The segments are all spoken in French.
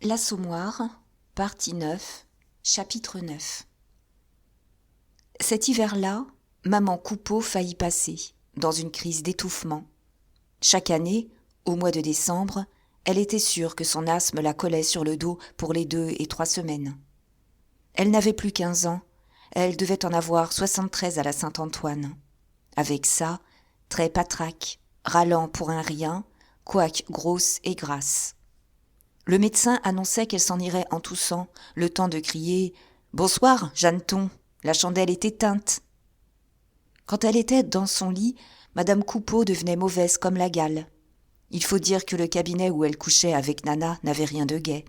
L'Assommoir, partie 9, chapitre 9. Cet hiver-là, maman Coupeau faillit passer, dans une crise d'étouffement. Chaque année, au mois de décembre, elle était sûre que son asthme la collait sur le dos pour les 2 et 3 semaines. Elle n'avait plus 15 ans, elle devait en avoir 73 à la Saint-Antoine. Avec ça, très patraque, râlant pour un rien, quoique grosse et grasse. Le médecin annonçait qu'elle s'en irait en toussant, le temps de crier « Bonsoir, Jeanneton, la chandelle est éteinte !» Quand elle était dans son lit, madame Coupeau devenait mauvaise comme la gale. Il faut dire que le cabinet où elle couchait avec Nana n'avait rien de gai.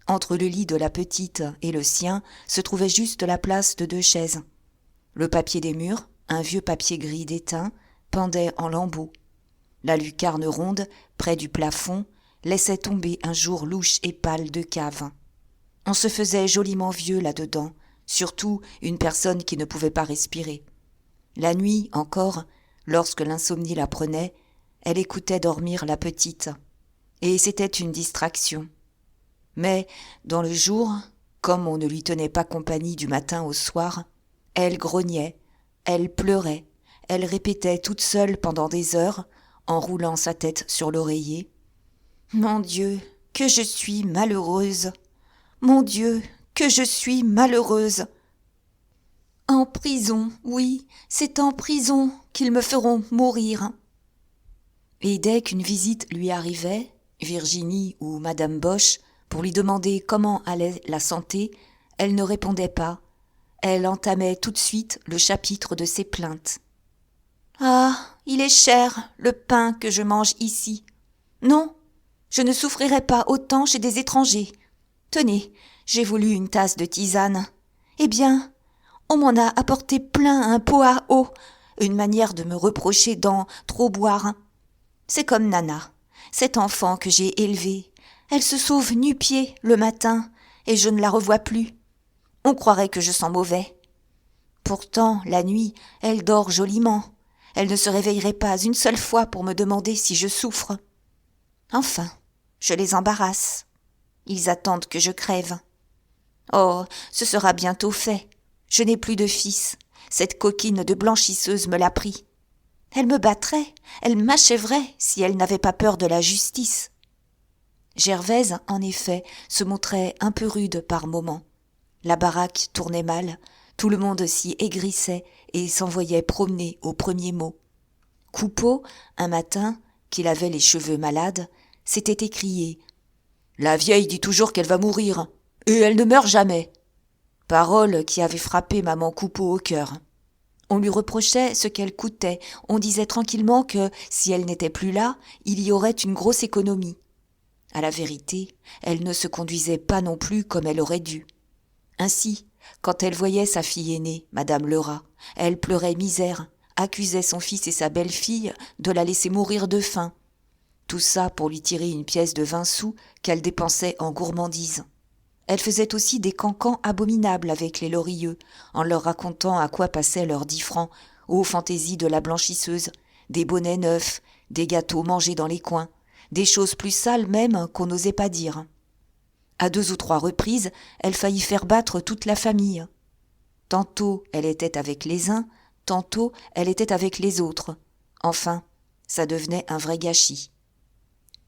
Entre le lit de la petite et le sien se trouvait juste la place de 2 chaises. Le papier des murs, un vieux papier gris d'étain, pendait en lambeaux. La lucarne ronde, près du plafond, laissait tomber un jour louche et pâle de cave. On se faisait joliment vieux là-dedans, surtout une personne qui ne pouvait pas respirer. La nuit encore, lorsque l'insomnie la prenait, elle écoutait dormir la petite, et c'était une distraction. Mais, dans le jour, comme on ne lui tenait pas compagnie du matin au soir, elle grognait, elle pleurait, elle répétait toute seule pendant des heures, en roulant sa tête sur l'oreiller. « Mon Dieu, que je suis malheureuse! Mon Dieu, que je suis malheureuse! En prison, oui, c'est en prison qu'ils me feront mourir. » Et dès qu'une visite lui arrivait, Virginie ou Madame Boche, pour lui demander comment allait la santé, elle ne répondait pas. Elle entamait tout de suite le chapitre de ses plaintes. « Ah, il est cher, le pain que je mange ici. Non, je ne souffrirai pas autant chez des étrangers. Tenez, j'ai voulu une tasse de tisane. Eh bien, on m'en a apporté plein un pot à eau, une manière de me reprocher d'en trop boire. C'est comme Nana, cette enfant que j'ai élevée. Elle se sauve nu-pieds le matin, et je ne la revois plus. On croirait que je sens mauvais. Pourtant, la nuit, elle dort joliment. Elle ne se réveillerait pas une seule fois pour me demander si je souffre. Enfin, je les embarrasse. Ils attendent que je crève. Oh, ce sera bientôt fait. Je n'ai plus de fils. Cette coquine de blanchisseuse me l'a pris. Elle me battrait, elle m'achèverait si elle n'avait pas peur de la justice. Gervaise, en effet, se montrait un peu rude par moments. La baraque tournait mal, tout le monde s'y aigrissait et s'envoyait promener aux premiers mots. Coupeau, un matin, qu'il avait les cheveux malades, s'était écrié « La vieille dit toujours qu'elle va mourir, et elle ne meurt jamais !» Parole qui avait frappé maman Coupeau au cœur. On lui reprochait ce qu'elle coûtait, on disait tranquillement que, si elle n'était plus là, il y aurait une grosse économie. À la vérité, elle ne se conduisait pas non plus comme elle aurait dû. Ainsi, quand elle voyait sa fille aînée, Madame Lerat, elle pleurait misère, accusait son fils et sa belle-fille de la laisser mourir de faim. Tout ça pour lui tirer une pièce de 20 sous qu'elle dépensait en gourmandise. Elle faisait aussi des cancans abominables avec les Lorilleux, en leur racontant à quoi passaient leurs 10 francs, aux fantaisies de la blanchisseuse, des bonnets neufs, des gâteaux mangés dans les coins, des choses plus sales même qu'on n'osait pas dire. À 2 ou 3 reprises, elle faillit faire battre toute la famille. Tantôt elle était avec les uns, tantôt elle était avec les autres. Enfin, ça devenait un vrai gâchis.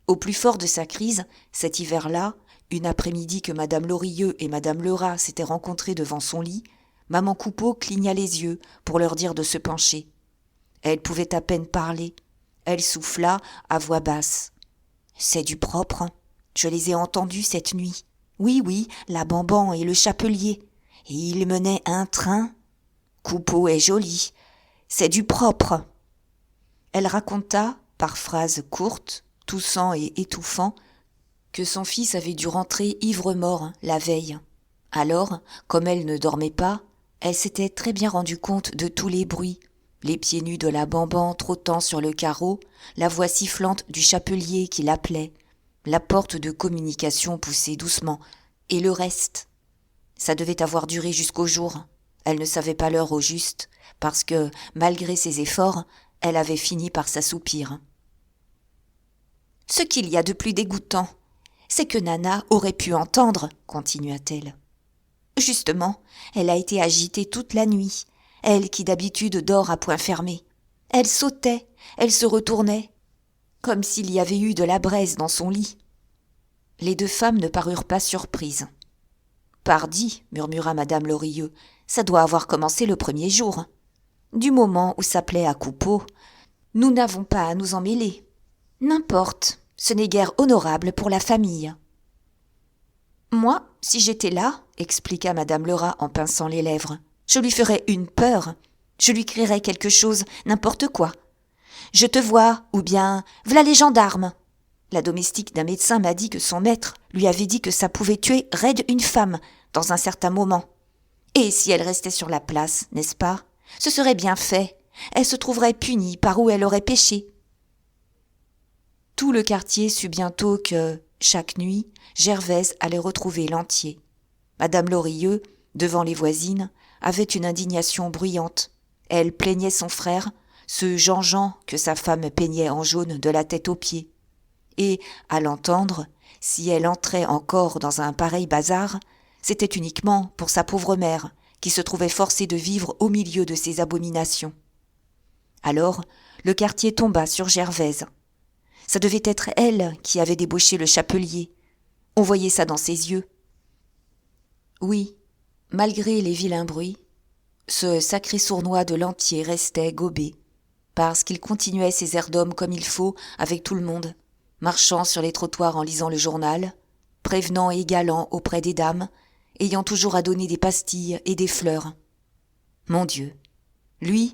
Au plus fort de sa crise, cet hiver-là, une après-midi que madame Lorilleux et madame Lerat s'étaient rencontrées devant son lit, maman Coupeau cligna les yeux pour leur dire de se pencher. Elle pouvait à peine parler. Elle souffla à voix basse. « C'est du propre. Je les ai entendus cette nuit. Oui, oui, la Bamban et le Chapelier. Et ils menaient un train. Coupeau est joli. C'est du propre. » Elle raconta, par phrases courtes, toussant et étouffant, que son fils avait dû rentrer ivre-mort la veille. Alors, comme elle ne dormait pas, elle s'était très bien rendue compte de tous les bruits, les pieds nus de la Bamban trottant sur le carreau, la voix sifflante du Chapelier qui l'appelait, la porte de communication poussée doucement, et le reste. Ça devait avoir duré jusqu'au jour. Elle ne savait pas l'heure au juste, parce que, malgré ses efforts, elle avait fini par s'assoupir. Ce qu'il y a de plus dégoûtant, c'est que Nana aurait pu entendre, continua-t-elle. Justement, elle a été agitée toute la nuit, elle qui d'habitude dort à poing fermé. Elle sautait, elle se retournait, comme s'il y avait eu de la braise dans son lit. Les deux femmes ne parurent pas surprises. « Pardi, murmura madame Lorilleux, ça doit avoir commencé le premier jour. Du moment où ça plaît à Coupeau, nous n'avons pas à nous en mêler. N'importe, ce n'est guère honorable pour la famille. » Moi, si j'étais là, expliqua madame Lerat en pinçant les lèvres, je lui ferais une peur. Je lui crierais quelque chose, n'importe quoi. Je te vois, ou bien, v'là les gendarmes. La domestique d'un médecin m'a dit que son maître lui avait dit que ça pouvait tuer raide une femme dans un certain moment. Et si elle restait sur la place, n'est-ce pas? Ce serait bien fait. Elle se trouverait punie par où elle aurait péché. Tout le quartier sut bientôt que, chaque nuit, Gervaise allait retrouver Lantier. Madame Lorilleux, devant les voisines, avait une indignation bruyante. Elle plaignait son frère, ce Jean-Jean que sa femme peignait en jaune de la tête aux pieds. Et, à l'entendre, si elle entrait encore dans un pareil bazar, c'était uniquement pour sa pauvre mère, qui se trouvait forcée de vivre au milieu de ces abominations. Alors, le quartier tomba sur Gervaise. Ça devait être elle qui avait débauché le chapelier. On voyait ça dans ses yeux. Oui, malgré les vilains bruits, ce sacré sournois de Lantier restait gobé, parce qu'il continuait ses airs d'homme comme il faut avec tout le monde, marchant sur les trottoirs en lisant le journal, prévenant et galant auprès des dames, ayant toujours à donner des pastilles et des fleurs. Mon Dieu, lui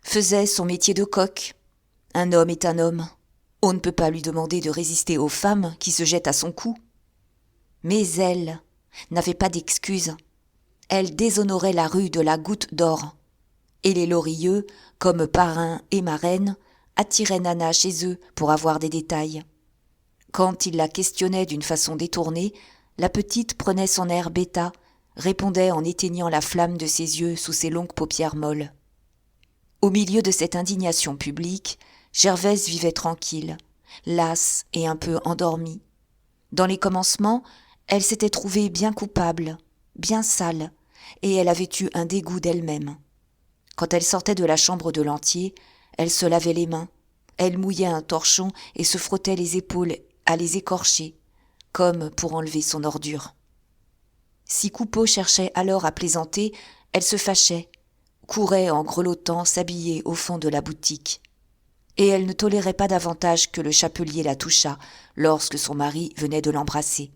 faisait son métier de coq. Un homme est un homme. On ne peut pas lui demander de résister aux femmes qui se jettent à son cou. Mais elle n'avait pas d'excuse. Elle déshonorait la rue de la Goutte d'Or. Et les Lorilleux, comme parrain et marraine, attiraient Nana chez eux pour avoir des détails. Quand ils la questionnaient d'une façon détournée, la petite prenait son air bêta, répondait en éteignant la flamme de ses yeux sous ses longues paupières molles. Au milieu de cette indignation publique, Gervaise vivait tranquille, lasse et un peu endormie. Dans les commencements, elle s'était trouvée bien coupable, bien sale, et elle avait eu un dégoût d'elle-même. Quand elle sortait de la chambre de Lantier, elle se lavait les mains, elle mouillait un torchon et se frottait les épaules à les écorcher, comme pour enlever son ordure. Si Coupeau cherchait alors à plaisanter, elle se fâchait, courait en grelottant s'habiller au fond de la boutique. Et elle ne tolérait pas davantage que le chapelier la touchât lorsque son mari venait de l'embrasser.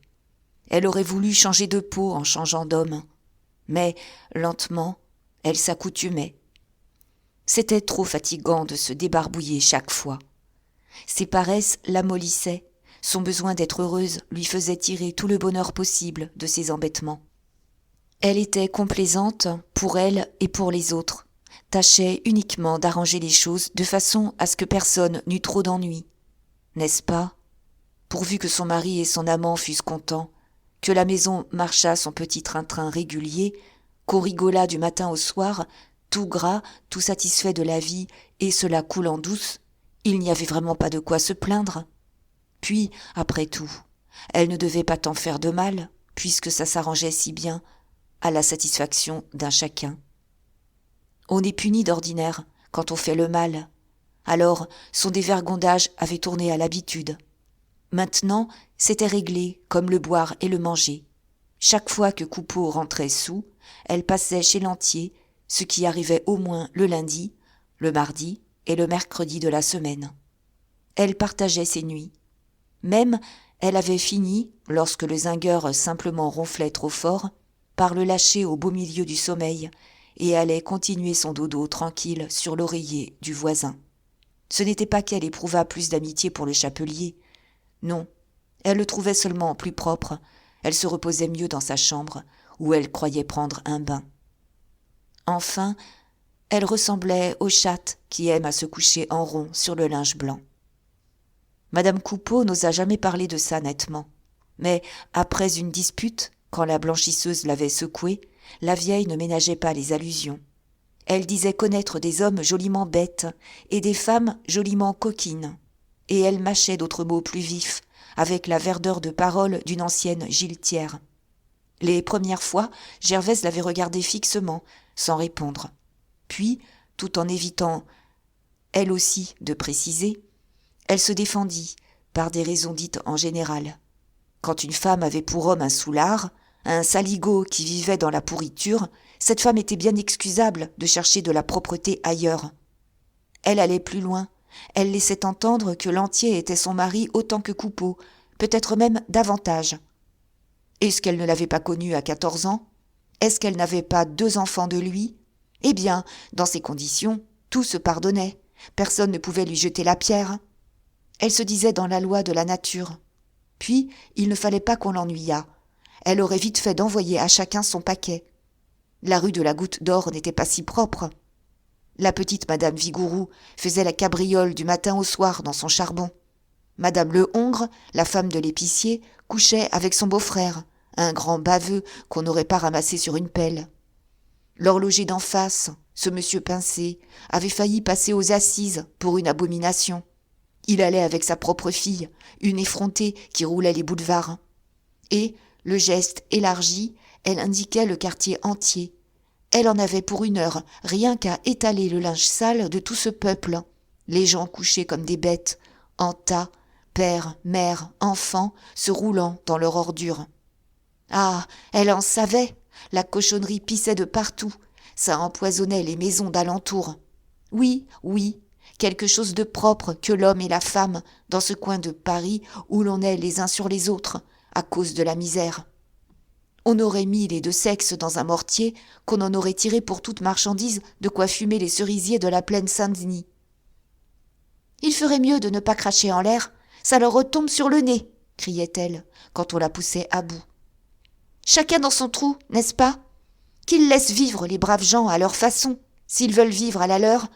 Elle aurait voulu changer de peau en changeant d'homme, mais, lentement, elle s'accoutumait. C'était trop fatigant de se débarbouiller chaque fois. Ses paresses l'amollissaient, son besoin d'être heureuse lui faisait tirer tout le bonheur possible de ses embêtements. Elle était complaisante pour elle et pour les autres, tâchait uniquement d'arranger les choses de façon à ce que personne n'eût trop d'ennui. N'est-ce pas? Pourvu que son mari et son amant fussent contents, que la maison marchât son petit train-train régulier, qu'on rigolât du matin au soir, tout gras, tout satisfait de la vie, et cela coulant douce, il n'y avait vraiment pas de quoi se plaindre. Puis, après tout, elle ne devait pas tant faire de mal, puisque ça s'arrangeait si bien, à la satisfaction d'un chacun. On est puni d'ordinaire quand on fait le mal. Alors, son dévergondage avait tourné à l'habitude. Maintenant, c'était réglé comme le boire et le manger. Chaque fois que Coupeau rentrait soûl, elle passait chez Lantier, ce qui arrivait au moins le lundi, le mardi et le mercredi de la semaine. Elle partageait ses nuits. Même, elle avait fini, lorsque le zingueur simplement ronflait trop fort, par le lâcher au beau milieu du sommeil et allait continuer son dodo tranquille sur l'oreiller du voisin. Ce n'était pas qu'elle éprouvât plus d'amitié pour le chapelier. Non, elle le trouvait seulement plus propre, elle se reposait mieux dans sa chambre, où elle croyait prendre un bain. Enfin, elle ressemblait aux chattes qui aiment à se coucher en rond sur le linge blanc. Madame Coupeau n'osa jamais parler de ça nettement, mais après une dispute, quand la blanchisseuse l'avait secouée, la vieille ne ménageait pas les allusions. Elle disait connaître des hommes joliment bêtes et des femmes joliment coquines, et elle mâchait d'autres mots plus vifs, avec la verdeur de parole d'une ancienne giletière. Les premières fois, Gervaise l'avait regardée fixement, sans répondre. Puis, tout en évitant, elle aussi, de préciser, elle se défendit par des raisons dites en général. Quand une femme avait pour homme un soulard, un saligaud qui vivait dans la pourriture, cette femme était bien excusable de chercher de la propreté ailleurs. Elle allait plus loin. Elle laissait entendre que Lantier était son mari autant que Coupeau, peut-être même davantage. Est-ce qu'elle ne l'avait pas connu à 14 ans ? Est-ce qu'elle n'avait pas 2 enfants de lui ? Eh bien, dans ces conditions, tout se pardonnait. Personne ne pouvait lui jeter la pierre. Elle se disait dans la loi de la nature. Puis, il ne fallait pas qu'on l'ennuyât. Elle aurait vite fait d'envoyer à chacun son paquet. La rue de la Goutte d'Or n'était pas si propre. La petite Madame Vigouroux faisait la cabriole du matin au soir dans son charbon. Madame Lehongre, la femme de l'épicier, couchait avec son beau-frère, un grand baveux qu'on n'aurait pas ramassé sur une pelle. L'horloger d'en face, ce monsieur Pincé, avait failli passer aux assises pour une abomination. Il allait avec sa propre fille, une effrontée qui roulait les boulevards. Et, le geste élargi, elle indiquait le quartier entier. Elle en avait pour 1 heure, rien qu'à étaler le linge sale de tout ce peuple. Les gens couchés comme des bêtes, en tas, pères, mères, enfants, se roulant dans leur ordure. Ah, elle en savait, la cochonnerie pissait de partout, ça empoisonnait les maisons d'alentour. Oui, oui, quelque chose de propre que l'homme et la femme dans ce coin de Paris où l'on est les uns sur les autres à cause de la misère. On aurait mis les 2 sexes dans un mortier qu'on en aurait tiré pour toute marchandise de quoi fumer les cerisiers de la plaine Saint-Denis. Il ferait mieux de ne pas cracher en l'air, ça leur retombe sur le nez, criait-elle quand on la poussait à bout. Chacun dans son trou, n'est-ce pas ? Qu'ils laissent vivre les braves gens à leur façon, s'ils veulent vivre à la leur.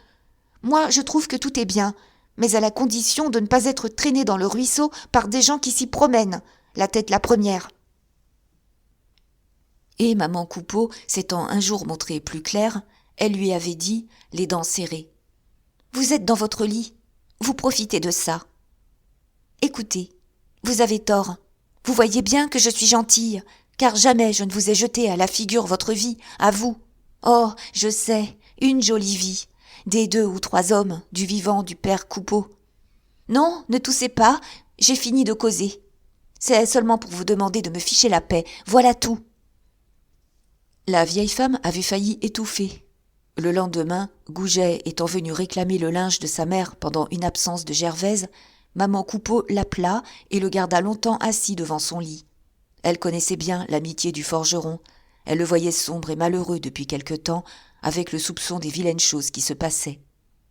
Moi, je trouve que tout est bien, mais à la condition de ne pas être traîné dans le ruisseau par des gens qui s'y promènent, la tête la première. Et maman Coupeau, s'étant un jour montrée plus claire, elle lui avait dit, les dents serrées. « Vous êtes dans votre lit, vous profitez de ça. Écoutez, vous avez tort, vous voyez bien que je suis gentille, car jamais je ne vous ai jeté à la figure votre vie, à vous. Oh, je sais, une jolie vie, des 2 ou 3 hommes, du vivant du père Coupeau. Non, ne toussez pas, j'ai fini de causer. C'est seulement pour vous demander de me ficher la paix, voilà tout. » La vieille femme avait failli étouffer. Le lendemain, Goujet étant venu réclamer le linge de sa mère pendant une absence de Gervaise, maman Coupeau l'appela et le garda longtemps assis devant son lit. Elle connaissait bien l'amitié du forgeron. Elle le voyait sombre et malheureux depuis quelque temps, avec le soupçon des vilaines choses qui se passaient.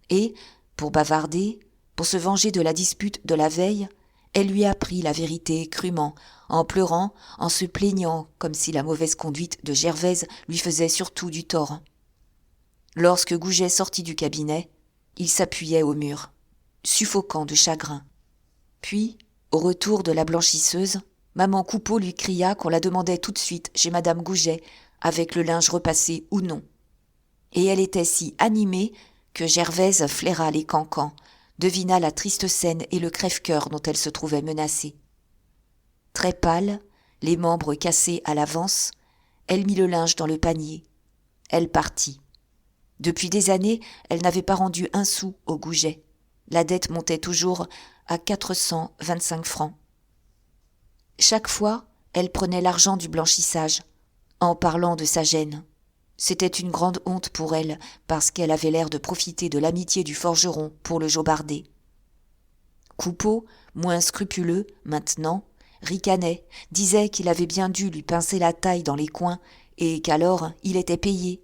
Et, pour bavarder, pour se venger de la dispute de la veille, elle lui apprit la vérité crûment, en pleurant, en se plaignant, comme si la mauvaise conduite de Gervaise lui faisait surtout du tort. Lorsque Goujet sortit du cabinet, il s'appuyait au mur, suffocant de chagrin. Puis, au retour de la blanchisseuse, maman Coupeau lui cria qu'on la demandait tout de suite chez madame Goujet, avec le linge repassé ou non. Et elle était si animée que Gervaise flaira les cancans, devina la triste scène et le crève-cœur dont elle se trouvait menacée. Très pâle, les membres cassés à l'avance, elle mit le linge dans le panier. Elle partit. Depuis des années, elle n'avait pas rendu 1 sou au Goujet. La dette montait toujours à 425 francs. Chaque fois, elle prenait l'argent du blanchissage, en parlant de sa gêne. C'était une grande honte pour elle, parce qu'elle avait l'air de profiter de l'amitié du forgeron pour le jobarder. Coupeau, moins scrupuleux, maintenant, ricanait, disait qu'il avait bien dû lui pincer la taille dans les coins, et qu'alors il était payé.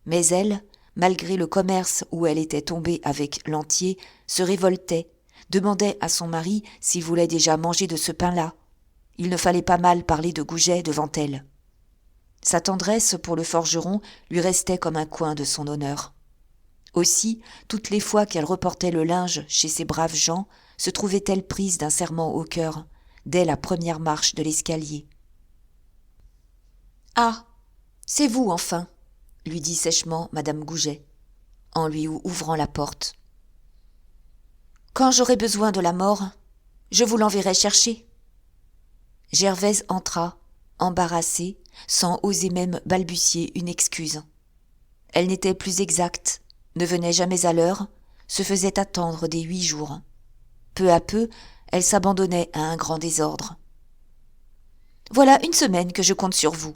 Mais elle, malgré le commerce où elle était tombée avec Lantier, se révoltait, demandait à son mari s'il voulait déjà manger de ce pain-là. Il ne fallait pas mal parler de Goujet devant elle. Sa tendresse pour le forgeron lui restait comme un coin de son honneur. Aussi, toutes les fois qu'elle reportait le linge chez ces braves gens, se trouvait-elle prise d'un serrement au cœur, dès la première marche de l'escalier. « Ah, c'est vous enfin !» lui dit sèchement madame Goujet, en lui ouvrant la porte. « Quand j'aurai besoin de la mort, je vous l'enverrai chercher. Gervaise entra, embarrassée, sans oser même balbutier une excuse. Elle n'était plus exacte, ne venait jamais à l'heure, se faisait attendre des 8 jours. Peu à peu, elle s'abandonnait à un grand désordre. « Voilà une semaine que je compte sur vous, »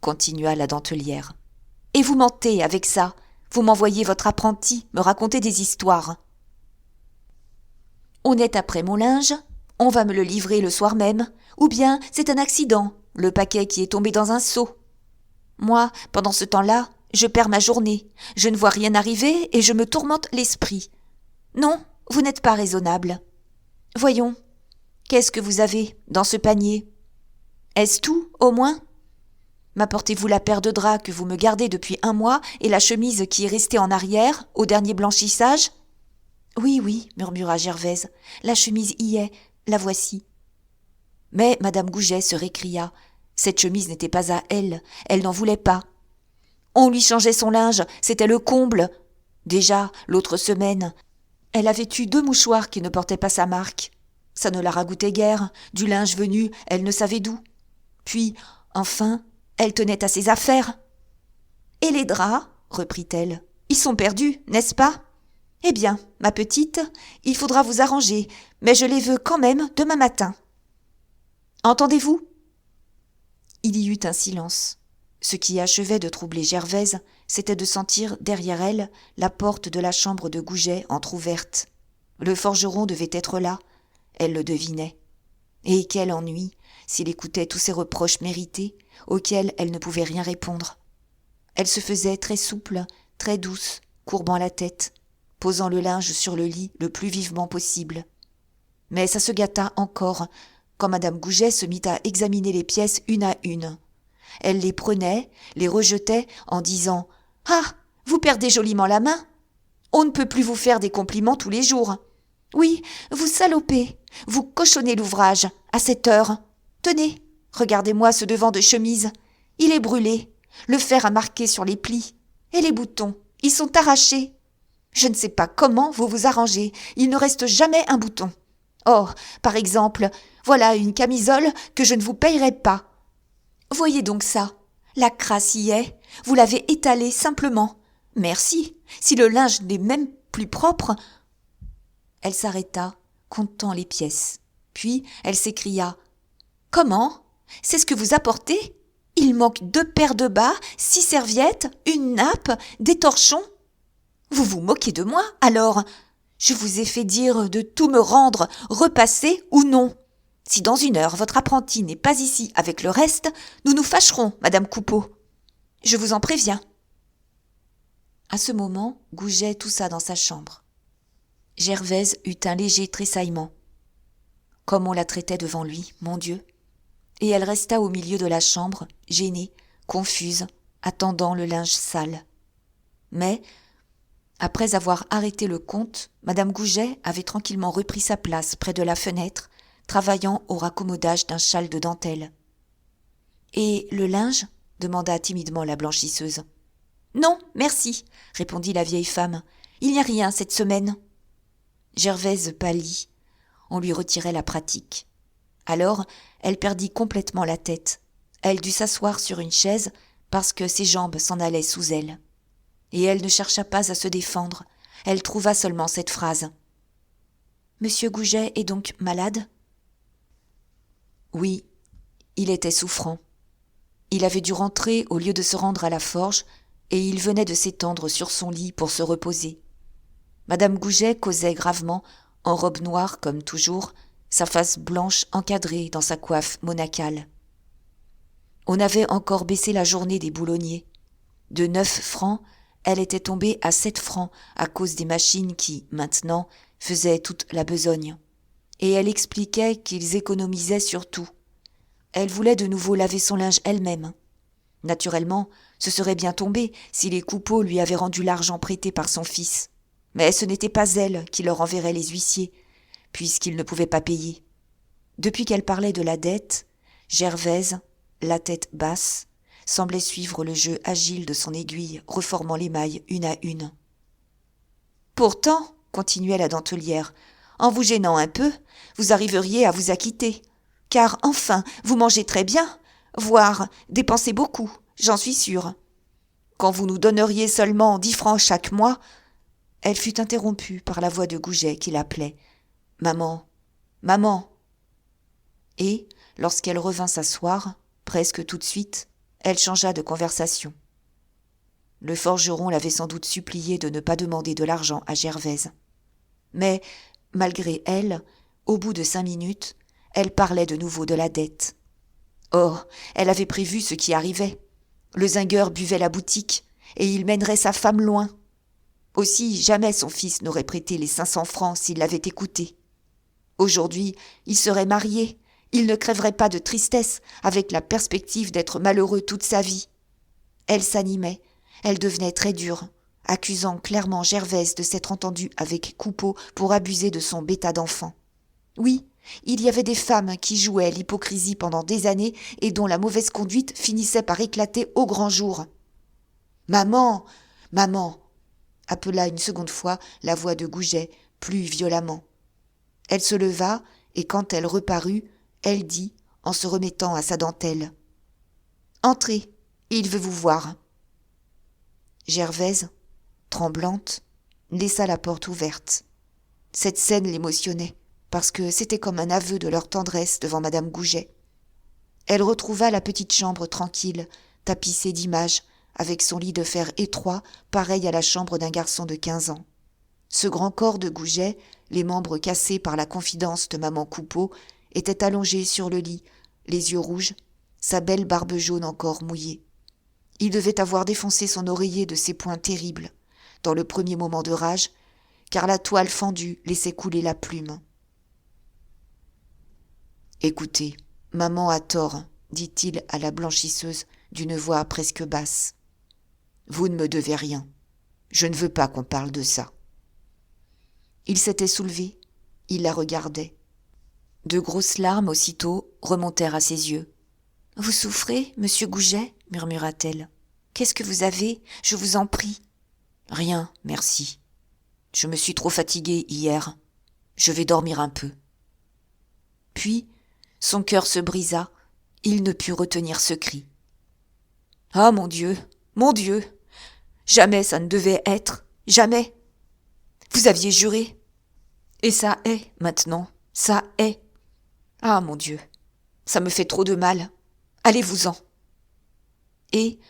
continua la dentelière. « Et vous mentez avec ça, vous m'envoyez votre apprenti me raconter des histoires. On est après mon linge, on va me le livrer le soir même, ou bien c'est un accident, le paquet qui est tombé dans un seau. Moi, pendant ce temps-là, je perds ma journée, je ne vois rien arriver et je me tourmente l'esprit. Non, vous n'êtes pas raisonnable. Voyons, qu'est-ce que vous avez dans ce panier? Est-ce tout, au moins? M'apportez-vous la paire de draps que vous me gardez depuis 1 mois et la chemise qui est restée en arrière, au dernier blanchissage? Oui, oui, murmura Gervaise, la chemise y est, la voici. Mais madame Goujet se récria. Cette chemise n'était pas à elle, elle n'en voulait pas. On lui changeait son linge, c'était le comble. Déjà, l'autre semaine, elle avait eu 2 mouchoirs qui ne portaient pas sa marque. Ça ne la ragoûtait guère, du linge venu, elle ne savait d'où. Puis, enfin, elle tenait à ses affaires. « Et les draps, reprit-elle, ils sont perdus, n'est-ce pas? Eh bien, ma petite, il faudra vous arranger, mais je les veux quand même demain matin. Entendez-vous » Il y eut un silence. Ce qui achevait de troubler Gervaise, c'était de sentir derrière elle la porte de la chambre de Goujet entr'ouverte. Le forgeron devait être là, elle le devinait. Et quel ennui, s'il écoutait tous ces reproches mérités, auxquels elle ne pouvait rien répondre. Elle se faisait très souple, très douce, courbant la tête, posant le linge sur le lit le plus vivement possible. Mais ça se gâta encore, quand madame Goujet se mit à examiner les pièces une à une. Elle les prenait, les rejetait en disant « Ah, vous perdez joliment la main. On ne peut plus vous faire des compliments tous les jours. Oui, vous salopez, vous cochonnez l'ouvrage, à cette heure. Tenez, regardez-moi ce devant de chemise. Il est brûlé, le fer a marqué sur les plis. Et les boutons, ils sont arrachés. Je ne sais pas comment vous vous arrangez, il ne reste jamais un bouton. Oh, par exemple, voilà une camisole que je ne vous payerai pas. Voyez donc ça, la crasse y est, vous l'avez étalée simplement. Merci, si le linge n'est même plus propre. » Elle s'arrêta, comptant les pièces. Puis elle s'écria « Comment? C'est ce que vous apportez? Il manque 2 paires de bas, 6 serviettes, une nappe, des torchons. Vous vous moquez de moi, alors? Je vous ai fait dire de tout me rendre, repasser ou non. Si dans 1 heure votre apprenti n'est pas ici avec le reste, nous nous fâcherons, madame Coupeau. Je vous en préviens. » À ce moment, Goujet toussa dans sa chambre. Gervaise eut un léger tressaillement. Comme on la traitait devant lui, mon Dieu! Et elle resta au milieu de la chambre, gênée, confuse, attendant le linge sale. Mais, après avoir arrêté le compte, madame Goujet avait tranquillement repris sa place près de la fenêtre, travaillant au raccommodage d'un châle de dentelle. « Et le linge ?» demanda timidement la blanchisseuse. « Non, merci, » répondit la vieille femme. « Il n'y a rien cette semaine. » Gervaise pâlit. On lui retirait la pratique. Alors, elle perdit complètement la tête. Elle dut s'asseoir sur une chaise parce que ses jambes s'en allaient sous elle. Et elle ne chercha pas à se défendre. Elle trouva seulement cette phrase. « Monsieur Goujet est donc malade ?» Oui, il était souffrant. Il avait dû rentrer au lieu de se rendre à la forge, et il venait de s'étendre sur son lit pour se reposer. Madame Goujet causait gravement, en robe noire comme toujours, sa face blanche encadrée dans sa coiffe monacale. On avait encore baissé la journée des boulonniers. De 9 francs, elle était tombée à 7 francs à cause des machines qui, maintenant, faisaient toute la besogne. Et elle expliquait qu'ils économisaient sur tout. Elle voulait de nouveau laver son linge elle-même. Naturellement, ce serait bien tombé si les Coupeau lui avaient rendu l'argent prêté par son fils. Mais ce n'était pas elle qui leur enverrait les huissiers, puisqu'ils ne pouvaient pas payer. Depuis qu'elle parlait de la dette, Gervaise, la tête basse, semblait suivre le jeu agile de son aiguille, reformant les mailles une à une. « Pourtant, » continuait la dentelière, « en vous gênant un peu, vous arriveriez à vous acquitter. car enfin, vous mangez très bien, voire dépensez beaucoup, j'en suis sûre. Quand vous nous donneriez seulement 10 francs chaque mois. » Elle fut interrompue par la voix de Goujet qui l'appelait. « Maman, maman !» Et, lorsqu'elle revint s'asseoir, presque tout de suite, elle changea de conversation. Le forgeron l'avait sans doute supplié de ne pas demander de l'argent à Gervaise. Mais, malgré elle, au bout de 5 minutes, elle parlait de nouveau de la dette. Or, elle avait prévu ce qui arrivait. Le zingueur buvait la boutique, et il mènerait sa femme loin. Aussi, jamais son fils n'aurait prêté les 500 francs s'il l'avait écouté. Aujourd'hui, il serait marié, il ne crèverait pas de tristesse avec la perspective d'être malheureux toute sa vie. Elle s'animait, elle devenait très dure, accusant clairement Gervaise de s'être entendue avec Coupeau pour abuser de son bêta d'enfant. Oui, il y avait des femmes qui jouaient l'hypocrisie pendant des années et dont la mauvaise conduite finissait par éclater au grand jour. « Maman, maman !» appela une seconde fois la voix de Goujet, plus violemment. Elle se leva, et quand elle reparut, elle dit, en se remettant à sa dentelle, « Entrez, il veut vous voir. » Gervaise, tremblante, laissa la porte ouverte. Cette scène l'émotionnait, parce que c'était comme un aveu de leur tendresse devant madame Goujet. Elle retrouva la petite chambre tranquille, tapissée d'images, avec son lit de fer étroit, pareil à la chambre d'un garçon de 15 ans. Ce grand corps de Goujet, les membres cassés par la confidence de maman Coupeau, était allongé sur le lit, les yeux rouges, sa belle barbe jaune encore mouillée. Il devait avoir défoncé son oreiller de ses poings terribles, dans le premier moment de rage, car la toile fendue laissait couler la plume. « Écoutez, maman a tort, » dit-il à la blanchisseuse d'une voix presque basse. « Vous ne me devez rien. Je ne veux pas qu'on parle de ça. » Il s'était soulevé, il la regardait. De grosses larmes aussitôt remontèrent à ses yeux. « Vous souffrez, monsieur Goujet ?» murmura-t-elle. « Qu'est-ce que vous avez ? Je vous en prie. »« Rien, merci. Je me suis trop fatiguée hier. Je vais dormir un peu. » Puis, son cœur se brisa, il ne put retenir ce cri. « Ah, mon Dieu, mon Dieu ! Jamais ça ne devait être, jamais. Vous aviez juré. Et ça est, maintenant, ça est. Ah, mon Dieu, ça me fait trop de mal. Allez-vous-en. » Et,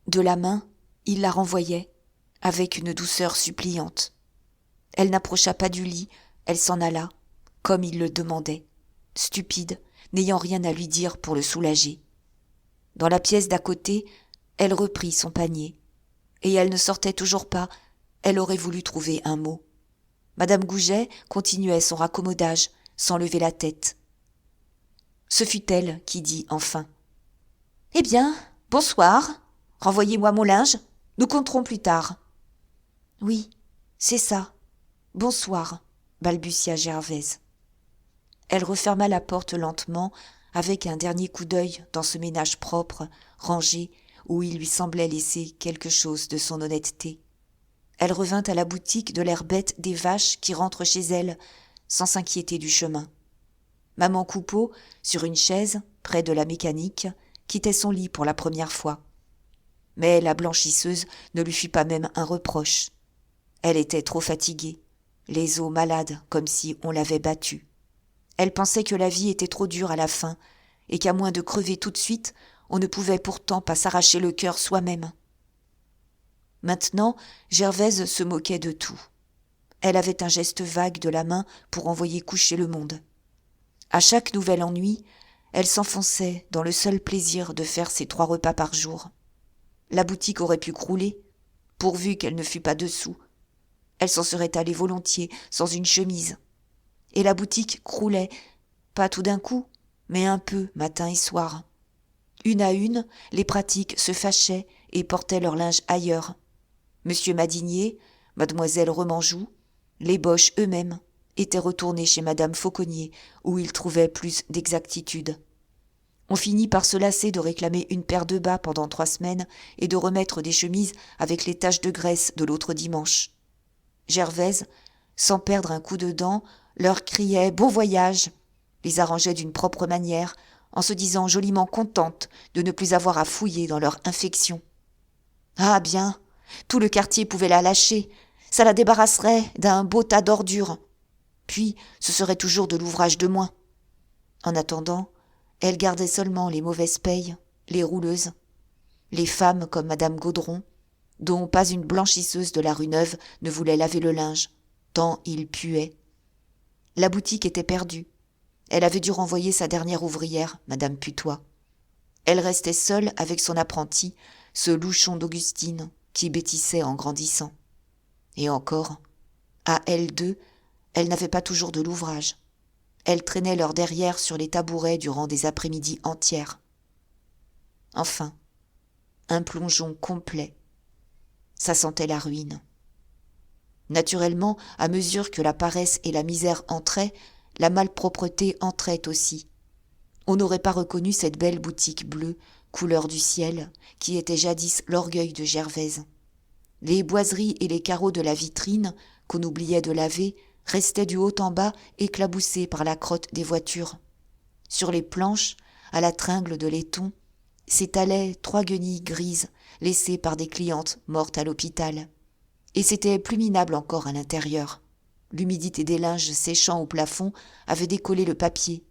de la main, il la renvoyait, avec une douceur suppliante. Elle n'approcha pas du lit, elle s'en alla, comme il le demandait, stupide, n'ayant rien à lui dire pour le soulager. Dans la pièce d'à côté, elle reprit son panier. Et elle ne sortait toujours pas, elle aurait voulu trouver un mot. Madame Goujet continuait son raccommodage, sans lever la tête. Ce fut elle qui dit enfin. « Eh bien, bonsoir, renvoyez-moi mon linge, nous compterons plus tard. »« Oui, c'est ça, bonsoir, » balbutia Gervaise. Elle referma la porte lentement, avec un dernier coup d'œil dans ce ménage propre, rangé, où il lui semblait laisser quelque chose de son honnêteté. Elle revint à la boutique de l'air bête des vaches qui rentrent chez elle, sans s'inquiéter du chemin. Maman Coupeau, sur une chaise, près de la mécanique, quittait son lit pour la première fois. Mais la blanchisseuse ne lui fit pas même un reproche. Elle était trop fatiguée, les os malades, comme si on l'avait battue. Elle pensait que la vie était trop dure à la fin, et qu'à moins de crever tout de suite, on ne pouvait pourtant pas s'arracher le cœur soi-même. Maintenant, Gervaise se moquait de tout. Elle avait un geste vague de la main pour envoyer coucher le monde. À chaque nouvel ennui, elle s'enfonçait dans le seul plaisir de faire ses 3 repas par jour. La boutique aurait pu crouler, pourvu qu'elle ne fût pas dessous. Elle s'en serait allée volontiers, sans une chemise. Et la boutique croulait, pas tout d'un coup, mais un peu, matin et soir. Une à une, les pratiques se fâchaient et portaient leur linge ailleurs. Monsieur Madinier, mademoiselle Remanjou, les Boches eux-mêmes, étaient retournés chez madame Fauconnier, où ils trouvaient plus d'exactitude. On finit par se lasser de réclamer une paire de bas pendant 3 semaines et de remettre des chemises avec les taches de graisse de l'autre dimanche. Gervaise, sans perdre un coup de dent, leur criait « Bon voyage !» les arrangeait d'une propre manière, en se disant joliment contente de ne plus avoir à fouiller dans leur infection. Ah bien, tout le quartier pouvait la lâcher, ça la débarrasserait d'un beau tas d'ordures. Puis, ce serait toujours de l'ouvrage de moins. En attendant, elle gardait seulement les mauvaises payes, les rouleuses, les femmes comme madame Gaudron, dont pas une blanchisseuse de la rue Neuve ne voulait laver le linge, tant il puait. La boutique était perdue. Elle avait dû renvoyer sa dernière ouvrière, madame Putois. Elle restait seule avec son apprenti, ce louchon d'Augustine, qui bêtissait en grandissant. Et encore, à elles deux, elle n'avait pas toujours de l'ouvrage. Elles traînaient leur derrière sur les tabourets durant des après-midi entières. Enfin, un plongeon complet. Ça sentait la ruine. Naturellement, à mesure que la paresse et la misère entraient, la malpropreté entrait aussi. On n'aurait pas reconnu cette belle boutique bleue, couleur du ciel, qui était jadis l'orgueil de Gervaise. Les boiseries et les carreaux de la vitrine, qu'on oubliait de laver, restaient du haut en bas éclaboussés par la crotte des voitures. Sur les planches, à la tringle de laiton, s'étalaient 3 guenilles grises, laissées par des clientes mortes à l'hôpital. Et c'était plus minable encore à l'intérieur. L'humidité des linges séchant au plafond avait décollé le papier.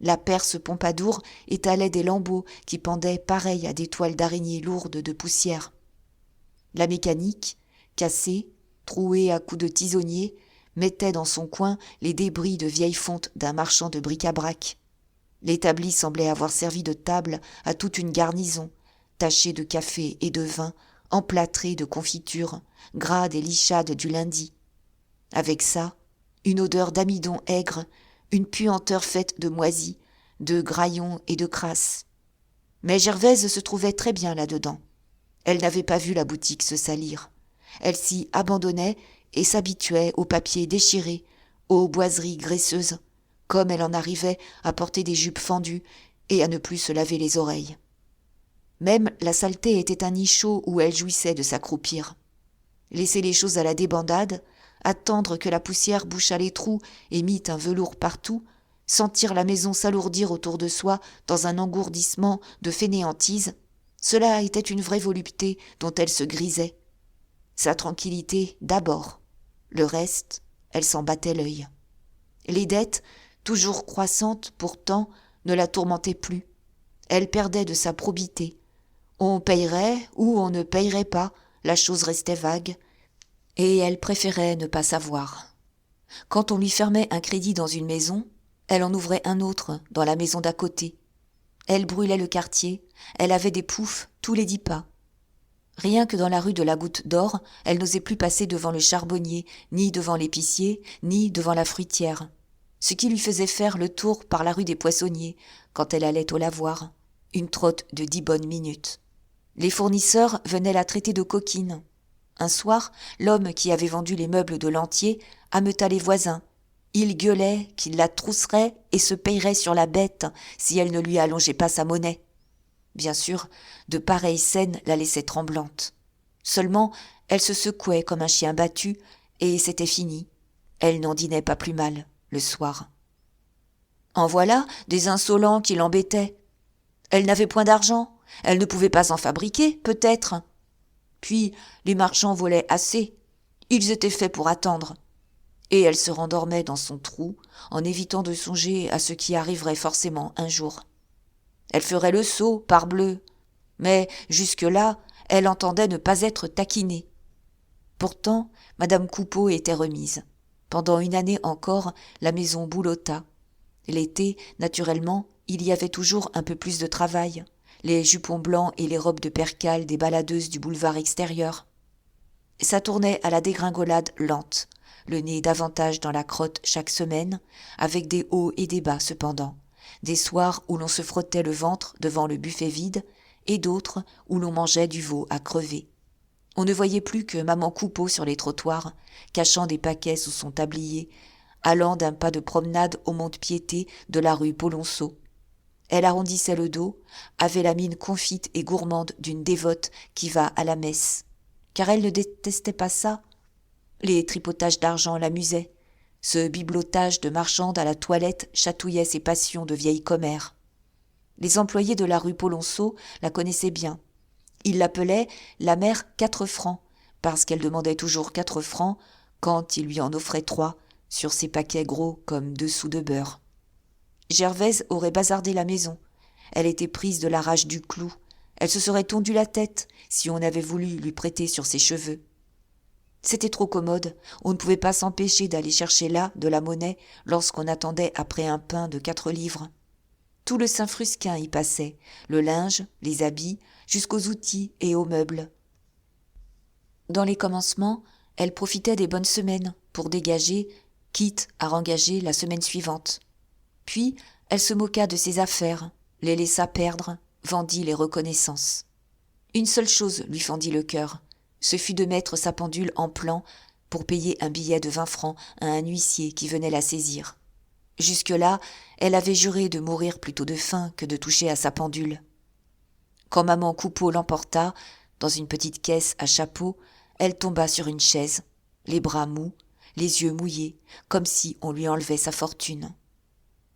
La perce Pompadour étalait des lambeaux qui pendaient pareils à des toiles d'araignée lourdes de poussière. La mécanique, cassée, trouée à coups de tisonnier, mettait dans son coin les débris de vieilles fontes d'un marchand de bric-à-brac. L'établi semblait avoir servi de table à toute une garnison, tachée de café et de vin, emplâtrée de confitures, gras des lichades du lundi. Avec ça, une odeur d'amidon aigre, une puanteur faite de moisis, de graillons et de crasse. Mais Gervaise se trouvait très bien là-dedans. Elle n'avait pas vu la boutique se salir. Elle s'y abandonnait et s'habituait aux papiers déchirés, aux boiseries graisseuses, comme elle en arrivait à porter des jupes fendues et à ne plus se laver les oreilles. Même la saleté était un nid chaud où elle jouissait de s'accroupir. Laisser les choses à la débandade, attendre que la poussière bouchât les trous et mît un velours partout, sentir la maison s'alourdir autour de soi dans un engourdissement de fainéantise, cela était une vraie volupté dont elle se grisait. Sa tranquillité d'abord, le reste, elle s'en battait l'œil. Les dettes, toujours croissantes pourtant, ne la tourmentaient plus. Elle perdait de sa probité. On payerait ou on ne payerait pas, la chose restait vague, et elle préférait ne pas savoir. Quand on lui fermait un crédit dans une maison, elle en ouvrait un autre dans la maison d'à côté. Elle brûlait le quartier, elle avait des poufs tous les 10 pas. Rien que dans la rue de la Goutte d'Or, elle n'osait plus passer devant le charbonnier, ni devant l'épicier, ni devant la fruitière. Ce qui lui faisait faire le tour par la rue des Poissonniers, quand elle allait au lavoir. Une trotte de 10 bonnes minutes. Les fournisseurs venaient la traiter de coquine. Un soir, l'homme qui avait vendu les meubles de Lantier ameuta les voisins. Il gueulait qu'il la trousserait et se payerait sur la bête si elle ne lui allongeait pas sa monnaie. Bien sûr, de pareilles scènes la laissaient tremblante. Seulement, elle se secouait comme un chien battu, et c'était fini. Elle n'en dînait pas plus mal, le soir. En voilà des insolents qui l'embêtaient. Elle n'avait point d'argent, elle ne pouvait pas en fabriquer, peut-être. Puis les marchands volaient assez, ils étaient faits pour attendre. Et elle se rendormait dans son trou, en évitant de songer à ce qui arriverait forcément un jour. Elle ferait le saut, parbleu, mais jusque-là, elle entendait ne pas être taquinée. Pourtant, madame Coupeau était remise. Pendant une année encore, la maison boulotta. L'été, naturellement, il y avait toujours un peu plus de travail. Les jupons blancs et les robes de percale des baladeuses du boulevard extérieur. Ça tournait à la dégringolade lente, le nez davantage dans la crotte chaque semaine, avec des hauts et des bas cependant, des soirs où l'on se frottait le ventre devant le buffet vide, et d'autres où l'on mangeait du veau à crever. On ne voyait plus que maman Coupeau sur les trottoirs, cachant des paquets sous son tablier, allant d'un pas de promenade au mont-de-piété de la rue Polonceau. Elle arrondissait le dos, avait la mine confite et gourmande d'une dévote qui va à la messe. Car elle ne détestait pas ça. Les tripotages d'argent l'amusaient. Ce bibelotage de marchande à la toilette chatouillait ses passions de vieille commère. Les employés de la rue Polonceau la connaissaient bien. Ils l'appelaient la mère 4 francs, parce qu'elle demandait toujours 4 francs quand il lui en offrait 3 sur ses paquets gros comme 2 sous de beurre. Gervaise aurait bazardé la maison. Elle était prise de la rage du clou. Elle se serait tondu la tête si on avait voulu lui prêter sur ses cheveux. C'était trop commode, on ne pouvait pas s'empêcher d'aller chercher là de la monnaie lorsqu'on attendait après un pain de 4 livres. Tout le Saint-Frusquin y passait, le linge, les habits, jusqu'aux outils et aux meubles. Dans les commencements, elle profitait des bonnes semaines pour dégager, quitte à rengager la semaine suivante. Puis, elle se moqua de ses affaires, les laissa perdre, vendit les reconnaissances. Une seule chose lui fendit le cœur, ce fut de mettre sa pendule en plan pour payer un billet de 20 francs à un huissier qui venait la saisir. Jusque-là, elle avait juré de mourir plutôt de faim que de toucher à sa pendule. Quand maman Coupeau l'emporta, dans une petite caisse à chapeau, elle tomba sur une chaise, les bras mous, les yeux mouillés, comme si on lui enlevait sa fortune.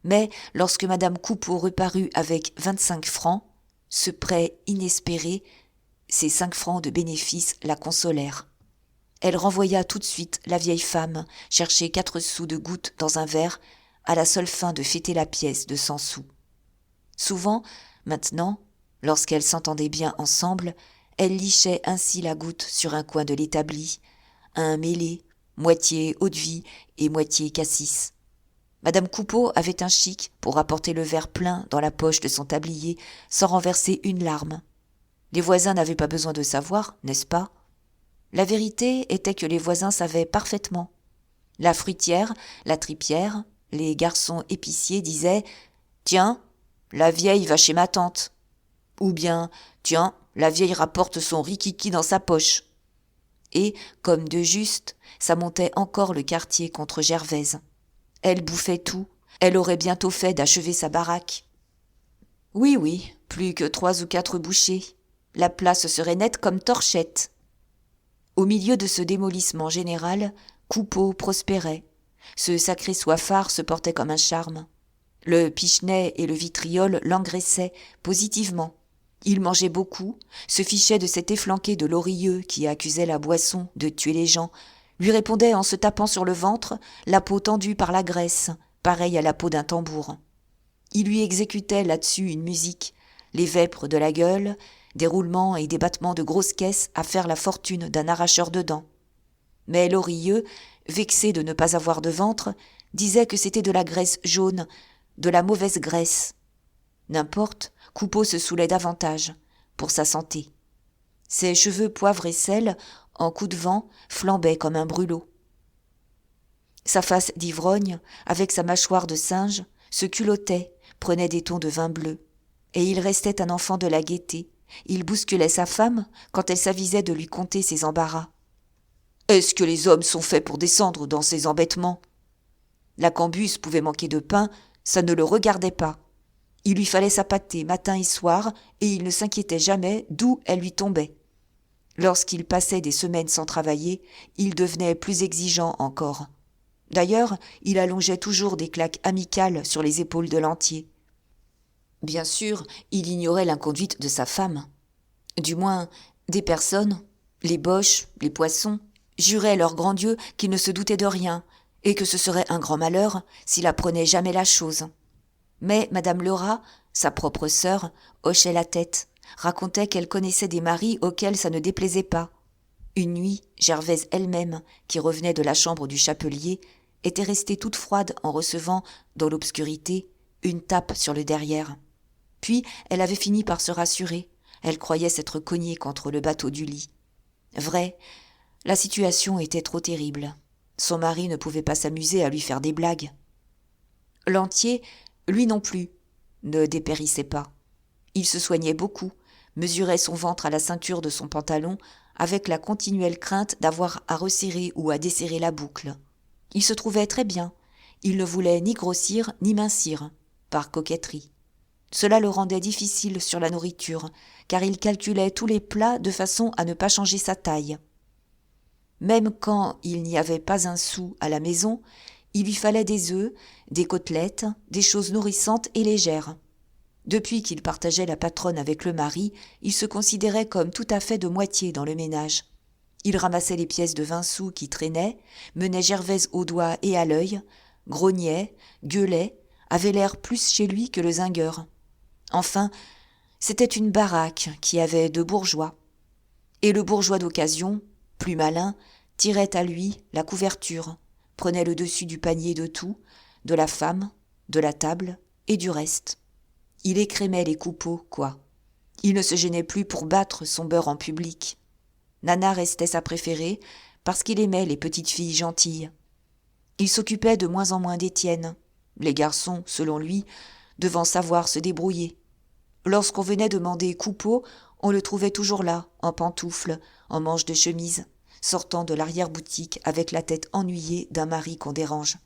Mais lorsque madame Coupeau reparut avec 25 francs, ce prêt inespéré, ces 5 francs de bénéfice la consolèrent. Elle renvoya tout de suite la vieille femme chercher 4 sous de gouttes dans un verre, à la seule fin de fêter la pièce de 100 sous. Souvent, maintenant, lorsqu'elles s'entendaient bien ensemble, elle lichait ainsi la goutte sur un coin de l'établi, un mêlé, moitié eau-de-vie et moitié cassis. Madame Coupeau avait un chic pour apporter le verre plein dans la poche de son tablier sans renverser une larme. Les voisins n'avaient pas besoin de savoir, n'est-ce pas? La vérité était que les voisins savaient parfaitement. La fruitière, la tripière, les garçons épiciers disaient « Tiens, la vieille va chez ma tante » ou bien « Tiens, la vieille rapporte son rikiki dans sa poche » et, comme de juste, ça montait encore le quartier contre Gervaise. Elle bouffait tout, elle aurait bientôt fait d'achever sa baraque. Oui, plus que 3 ou 4 bouchées. La place serait nette comme torchette. Au milieu de ce démolissement général, Coupeau prospérait. Ce sacré soifard se portait comme un charme. Le Pichenet et le Vitriol l'engraissaient positivement. Il mangeait beaucoup, se fichait de cet efflanqué de Lorilleux qui accusait la boisson de tuer les gens, lui répondait en se tapant sur le ventre, la peau tendue par la graisse, pareille à la peau d'un tambour. Il lui exécutait là-dessus une musique, les vêpres de la gueule, des roulements et des battements de grosses caisses à faire la fortune d'un arracheur de dents. Mais Lorilleux, vexé de ne pas avoir de ventre, disait que c'était de la graisse jaune, de la mauvaise graisse. N'importe, Coupeau se saoulait davantage, pour sa santé. Ses cheveux poivre et sel, en coup de vent, flambaient comme un brûlot. Sa face d'ivrogne, avec sa mâchoire de singe, se culottait, prenait des tons de vin bleu. Et il restait un enfant de la gaieté. Il bousculait sa femme quand elle s'avisait de lui conter ses embarras. Est-ce que les hommes sont faits pour descendre dans ces embêtements? La Cambus pouvait manquer de pain, ça ne le regardait pas. Il lui fallait sa pâtée matin et soir, et il ne s'inquiétait jamais d'où elle lui tombait. Lorsqu'il passait des semaines sans travailler, il devenait plus exigeant encore. D'ailleurs, il allongeait toujours des claques amicales sur les épaules de Lantier. Bien sûr, il ignorait l'inconduite de sa femme. Du moins, des personnes, les boches, les poissons, juraient leur grand Dieu qu'ils ne se doutaient de rien, et que ce serait un grand malheur s'il apprenait jamais la chose. Mais madame Lerat, sa propre sœur, hochait la tête, racontait qu'elle connaissait des maris auxquels ça ne déplaisait pas. Une nuit, Gervaise elle-même, qui revenait de la chambre du chapelier, était restée toute froide en recevant, dans l'obscurité, une tape sur le derrière. Puis, elle avait fini par se rassurer. Elle croyait s'être cognée contre le bateau du lit. Vrai, la situation était trop terrible. Son mari ne pouvait pas s'amuser à lui faire des blagues. Lantier, lui non plus, ne dépérissait pas. Il se soignait beaucoup, mesurait son ventre à la ceinture de son pantalon, avec la continuelle crainte d'avoir à resserrer ou à desserrer la boucle. Il se trouvait très bien. Il ne voulait ni grossir ni mincir, par coquetterie. Cela le rendait difficile sur la nourriture, car il calculait tous les plats de façon à ne pas changer sa taille. Même quand il n'y avait pas un sou à la maison, Il lui fallait des œufs, des côtelettes, des choses nourrissantes et légères. Depuis qu'il partageait la patronne avec le mari, il se considérait comme tout à fait de moitié dans le ménage. Il ramassait les pièces de 20 sous qui traînaient, menait Gervaise au doigt et à l'œil, grognait, gueulait, avait l'air plus chez lui que le zingueur. Enfin, c'était une baraque qui avait de bourgeois. Et le bourgeois d'occasion, plus malin, tirait à lui la couverture, prenait le dessus du panier de tout, de la femme, de la table et du reste. Il écrémait les Coupeau, quoi. Il ne se gênait plus pour battre son beurre en public. Nana restait sa préférée parce qu'il aimait les petites filles gentilles. Il s'occupait de moins en moins d'Étienne, les garçons, selon lui, devant savoir se débrouiller. Lorsqu'on venait demander Coupeau, on le trouvait toujours là, en pantoufles, en manches de chemise, sortant de l'arrière-boutique avec la tête ennuyée d'un mari qu'on dérange.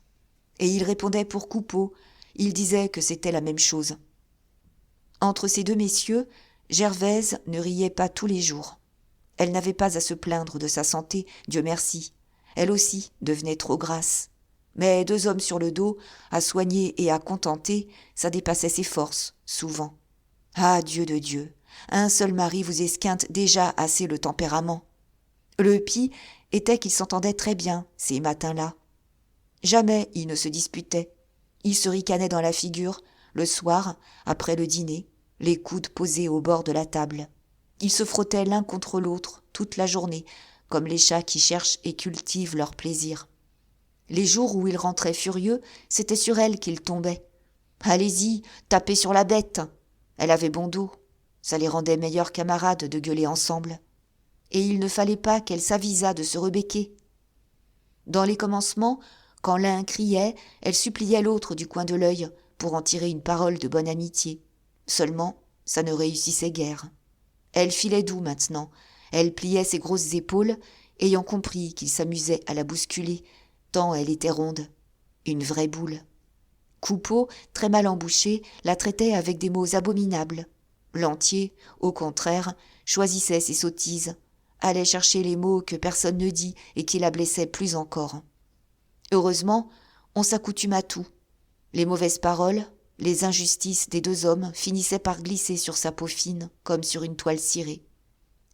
Et il répondait pour Coupeau, il disait que c'était la même chose. Entre ces deux messieurs, Gervaise ne riait pas tous les jours. Elle n'avait pas à se plaindre de sa santé, Dieu merci. Elle aussi devenait trop grasse. Mais 2 hommes sur le dos, à soigner et à contenter, ça dépassait ses forces, souvent. Ah, Dieu de Dieu, un seul mari vous esquinte déjà assez le tempérament. Le pis était qu'ils s'entendaient très bien, ces matins-là. Jamais ils ne se disputaient. Ils se ricanaient dans la figure, le soir, après le dîner, les coudes posés au bord de la table. Ils se frottaient l'un contre l'autre toute la journée, comme les chats qui cherchent et cultivent leur plaisir. Les jours où ils rentraient furieux, c'était sur elle qu'ils tombaient. « Allez-y, tapez sur la bête !» Elle avait bon dos. Ça les rendait meilleurs camarades de gueuler ensemble. Et il ne fallait pas qu'elle s'avisât de se rebecquer. Dans les commencements, quand l'un criait, elle suppliait l'autre du coin de l'œil pour en tirer une parole de bonne amitié. Seulement, ça ne réussissait guère. Elle filait doux maintenant. Elle pliait ses grosses épaules, ayant compris qu'il s'amusait à la bousculer, tant elle était ronde. Une vraie boule. Coupeau, très mal embouché, la traitait avec des mots abominables. Lantier, au contraire, choisissait ses sottises, allait chercher les mots que personne ne dit et qui la blessaient plus encore. Heureusement, on s'accoutume à tout. Les mauvaises paroles, les injustices des 2 hommes finissaient par glisser sur sa peau fine, comme sur une toile cirée.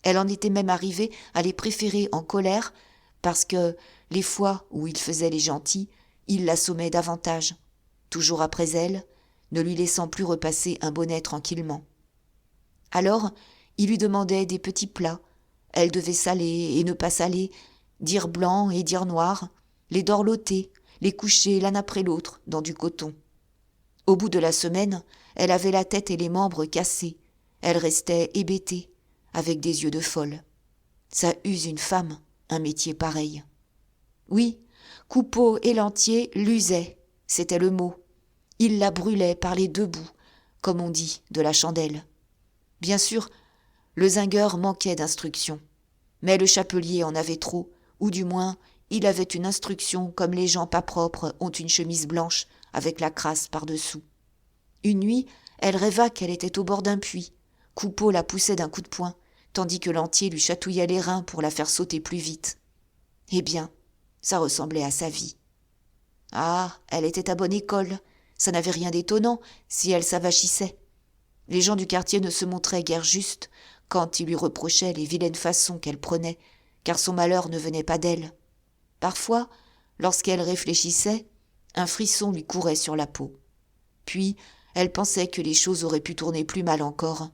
Elle en était même arrivée à les préférer en colère, parce que, les fois où il faisait les gentils, il l'assommait davantage, toujours après elle, ne lui laissant plus repasser un bonnet tranquillement. Alors, il lui demandait des petits plats. Elle devait saler et ne pas saler, dire blanc et dire noir, les dorloter, les coucher l'un après l'autre dans du coton. Au bout de la semaine, elle avait la tête et les membres cassés. Elle restait hébétée, avec des yeux de folle. Ça use une femme, un métier pareil. Oui, Coupeau et Lantier l'usaient, c'était le mot. Il la brûlait par les 2 bouts, comme on dit, de la chandelle. Bien sûr, le zingueur manquait d'instruction. Mais le chapelier en avait trop, ou du moins, il avait une instruction comme les gens pas propres ont une chemise blanche avec la crasse par-dessous. Une nuit, elle rêva qu'elle était au bord d'un puits. Coupeau la poussait d'un coup de poing, tandis que Lantier lui chatouillait les reins pour la faire sauter plus vite. Eh bien, ça ressemblait à sa vie. Ah, elle était à bonne école, ça n'avait rien d'étonnant si elle s'avachissait. Les gens du quartier ne se montraient guère justes quand ils lui reprochaient les vilaines façons qu'elle prenait, car son malheur ne venait pas d'elle. Parfois, lorsqu'elle réfléchissait, un frisson lui courait sur la peau. Puis, elle pensait que les choses auraient pu tourner plus mal encore.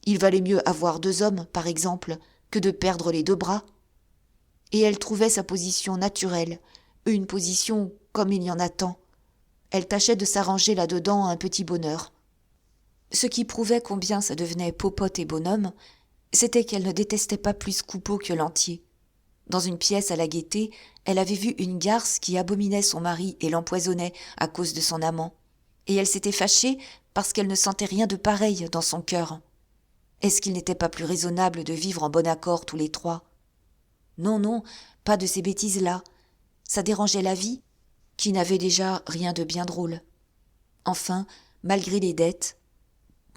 Il valait mieux avoir 2 hommes, par exemple, que de perdre les 2 bras. Et elle trouvait sa position naturelle, une position comme il y en a tant. Elle tâchait de s'arranger là-dedans un petit bonheur. Ce qui prouvait combien ça devenait popote et bonhomme, c'était qu'elle ne détestait pas plus Coupeau que Lantier. Dans une pièce à la Gaîté, elle avait vu une garce qui abominait son mari et l'empoisonnait à cause de son amant. Et elle s'était fâchée parce qu'elle ne sentait rien de pareil dans son cœur. Est-ce qu'il n'était pas plus raisonnable de vivre en bon accord tous les 3 ? Non, non, pas de ces bêtises-là. Ça dérangeait la vie, qui n'avait déjà rien de bien drôle. Enfin, malgré les dettes,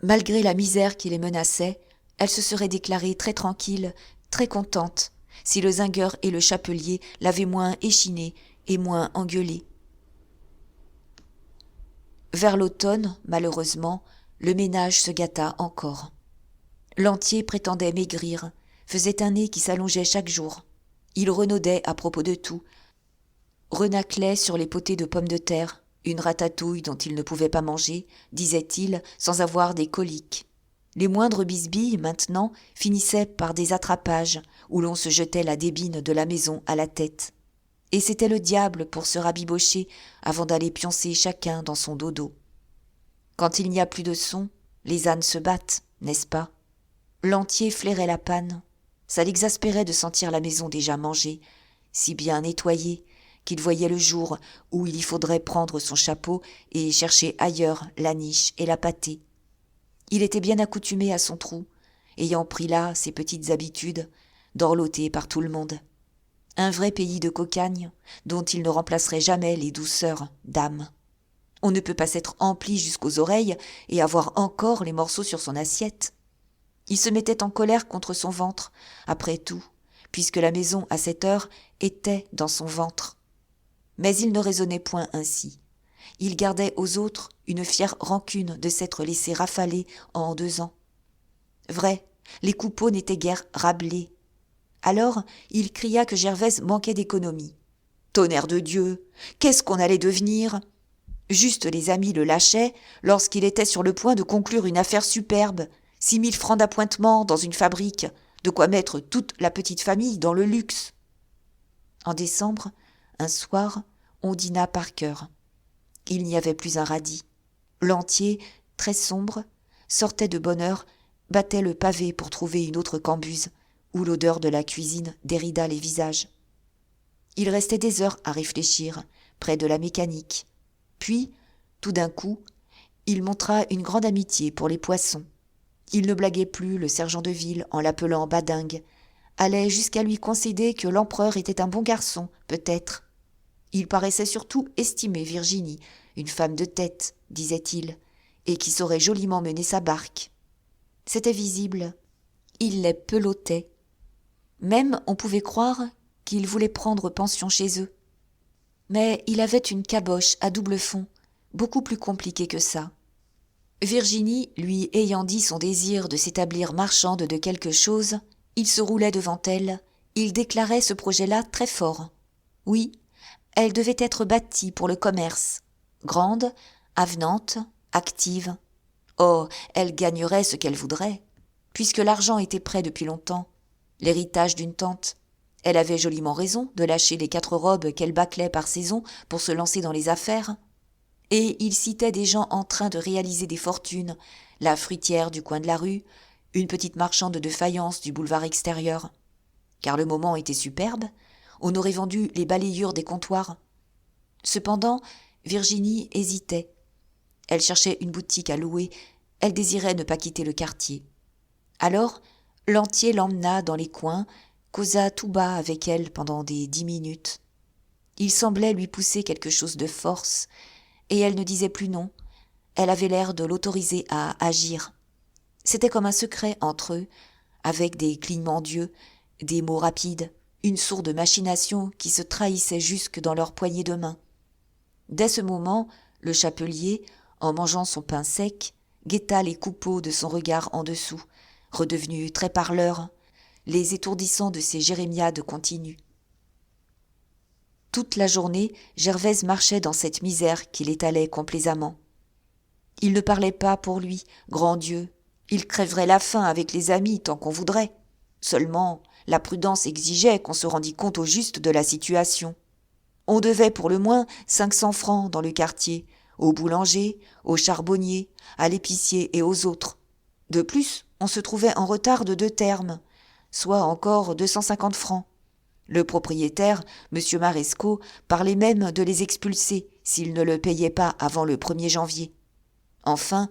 malgré la misère qui les menaçait, elle se serait déclarée très tranquille, très contente, si le zingueur et le chapelier l'avaient moins échinée et moins engueulée. Vers l'automne, malheureusement, le ménage se gâta encore. Lantier prétendait maigrir, faisait un nez qui s'allongeait chaque jour. Il renaudait à propos de tout, renâclait sur les potées de pommes de terre, une ratatouille dont il ne pouvait pas manger, disait-il, sans avoir des coliques. Les moindres bisbilles, maintenant, finissaient par des attrapages, où l'on se jetait la débine de la maison à la tête. Et c'était le diable pour se rabibocher avant d'aller pioncer chacun dans son dodo. Quand il n'y a plus de son, les ânes se battent, n'est-ce pas? Lantier flairait la panne. Ça l'exaspérait de sentir la maison déjà mangée, si bien nettoyée, qu'il voyait le jour où il y faudrait prendre son chapeau et chercher ailleurs la niche et la pâtée. Il était bien accoutumé à son trou, ayant pris là ses petites habitudes, dorloté par tout le monde. Un vrai pays de cocagne, dont il ne remplacerait jamais les douceurs d'âme. On ne peut pas s'être empli jusqu'aux oreilles et avoir encore les morceaux sur son assiette. Il se mettait en colère contre son ventre, après tout, puisque la maison, à cette heure, était dans son ventre. Mais il ne raisonnait point ainsi. Il gardait aux autres une fière rancune de s'être laissé rafaler en 2 ans. Vrai, les Coupeau n'étaient guère rablés. Alors, il cria que Gervaise manquait d'économie. Tonnerre de Dieu, qu'est-ce qu'on allait devenir? Juste les amis le lâchaient lorsqu'il était sur le point de conclure une affaire superbe, 6 000 francs d'appointement dans une fabrique, de quoi mettre toute la petite famille dans le luxe. En décembre, un soir, on dîna par cœur. Il n'y avait plus un radis. Lantier, très sombre, sortait de bonne heure, battait le pavé pour trouver une autre cambuse, où l'odeur de la cuisine dérida les visages. Il restait des heures à réfléchir, près de la mécanique. Puis, tout d'un coup, il montra une grande amitié pour les poissons. Il ne blaguait plus le sergent de ville en l'appelant badingue, allait jusqu'à lui concéder que l'empereur était un bon garçon, peut-être. Il paraissait surtout estimer Virginie, une femme de tête, disait-il, et qui saurait joliment mener sa barque. C'était visible. Il les pelottait. Même on pouvait croire qu'il voulait prendre pension chez eux. Mais il avait une caboche à double fond, beaucoup plus compliquée que ça. Virginie, lui ayant dit son désir de s'établir marchande de quelque chose, il se roulait devant elle, il déclarait ce projet-là très fort. Oui, elle devait être bâtie pour le commerce, grande, avenante, active. Oh, elle gagnerait ce qu'elle voudrait, puisque l'argent était prêt depuis longtemps, l'héritage d'une tante. Elle avait joliment raison de lâcher les 4 robes qu'elle bâclait par saison pour se lancer dans les affaires. Et il citait des gens en train de réaliser des fortunes, la fruitière du coin de la rue, une petite marchande de faïence du boulevard extérieur. Car le moment était superbe, on aurait vendu les balayures des comptoirs. Cependant, Virginie hésitait. Elle cherchait une boutique à louer, elle désirait ne pas quitter le quartier. Alors, Lantier l'emmena dans les coins, causa tout bas avec elle pendant des 10 minutes. Il semblait lui pousser quelque chose de force, et elle ne disait plus non. Elle avait l'air de l'autoriser à agir. C'était comme un secret entre eux, avec des clignements d'yeux, des mots rapides, une sourde machination qui se trahissait jusque dans leurs poignées de main. Dès ce moment, le chapelier, en mangeant son pain sec, guetta les Coupeau de son regard en dessous, redevenu très parleur, les étourdissant de ses jérémiades continues. Toute la journée, Gervaise marchait dans cette misère qu'il étalait complaisamment. Il ne parlait pas pour lui, grand Dieu. Il crèverait la faim avec les amis tant qu'on voudrait. Seulement, la prudence exigeait qu'on se rendît compte au juste de la situation. On devait pour le moins 500 francs dans le quartier, au boulanger, au charbonnier, à l'épicier et aux autres. De plus, on se trouvait en retard de 2 termes, soit encore 250 francs. Le propriétaire, M. Marescot, parlait même de les expulser s'ils ne le payaient pas avant le 1er janvier. Enfin,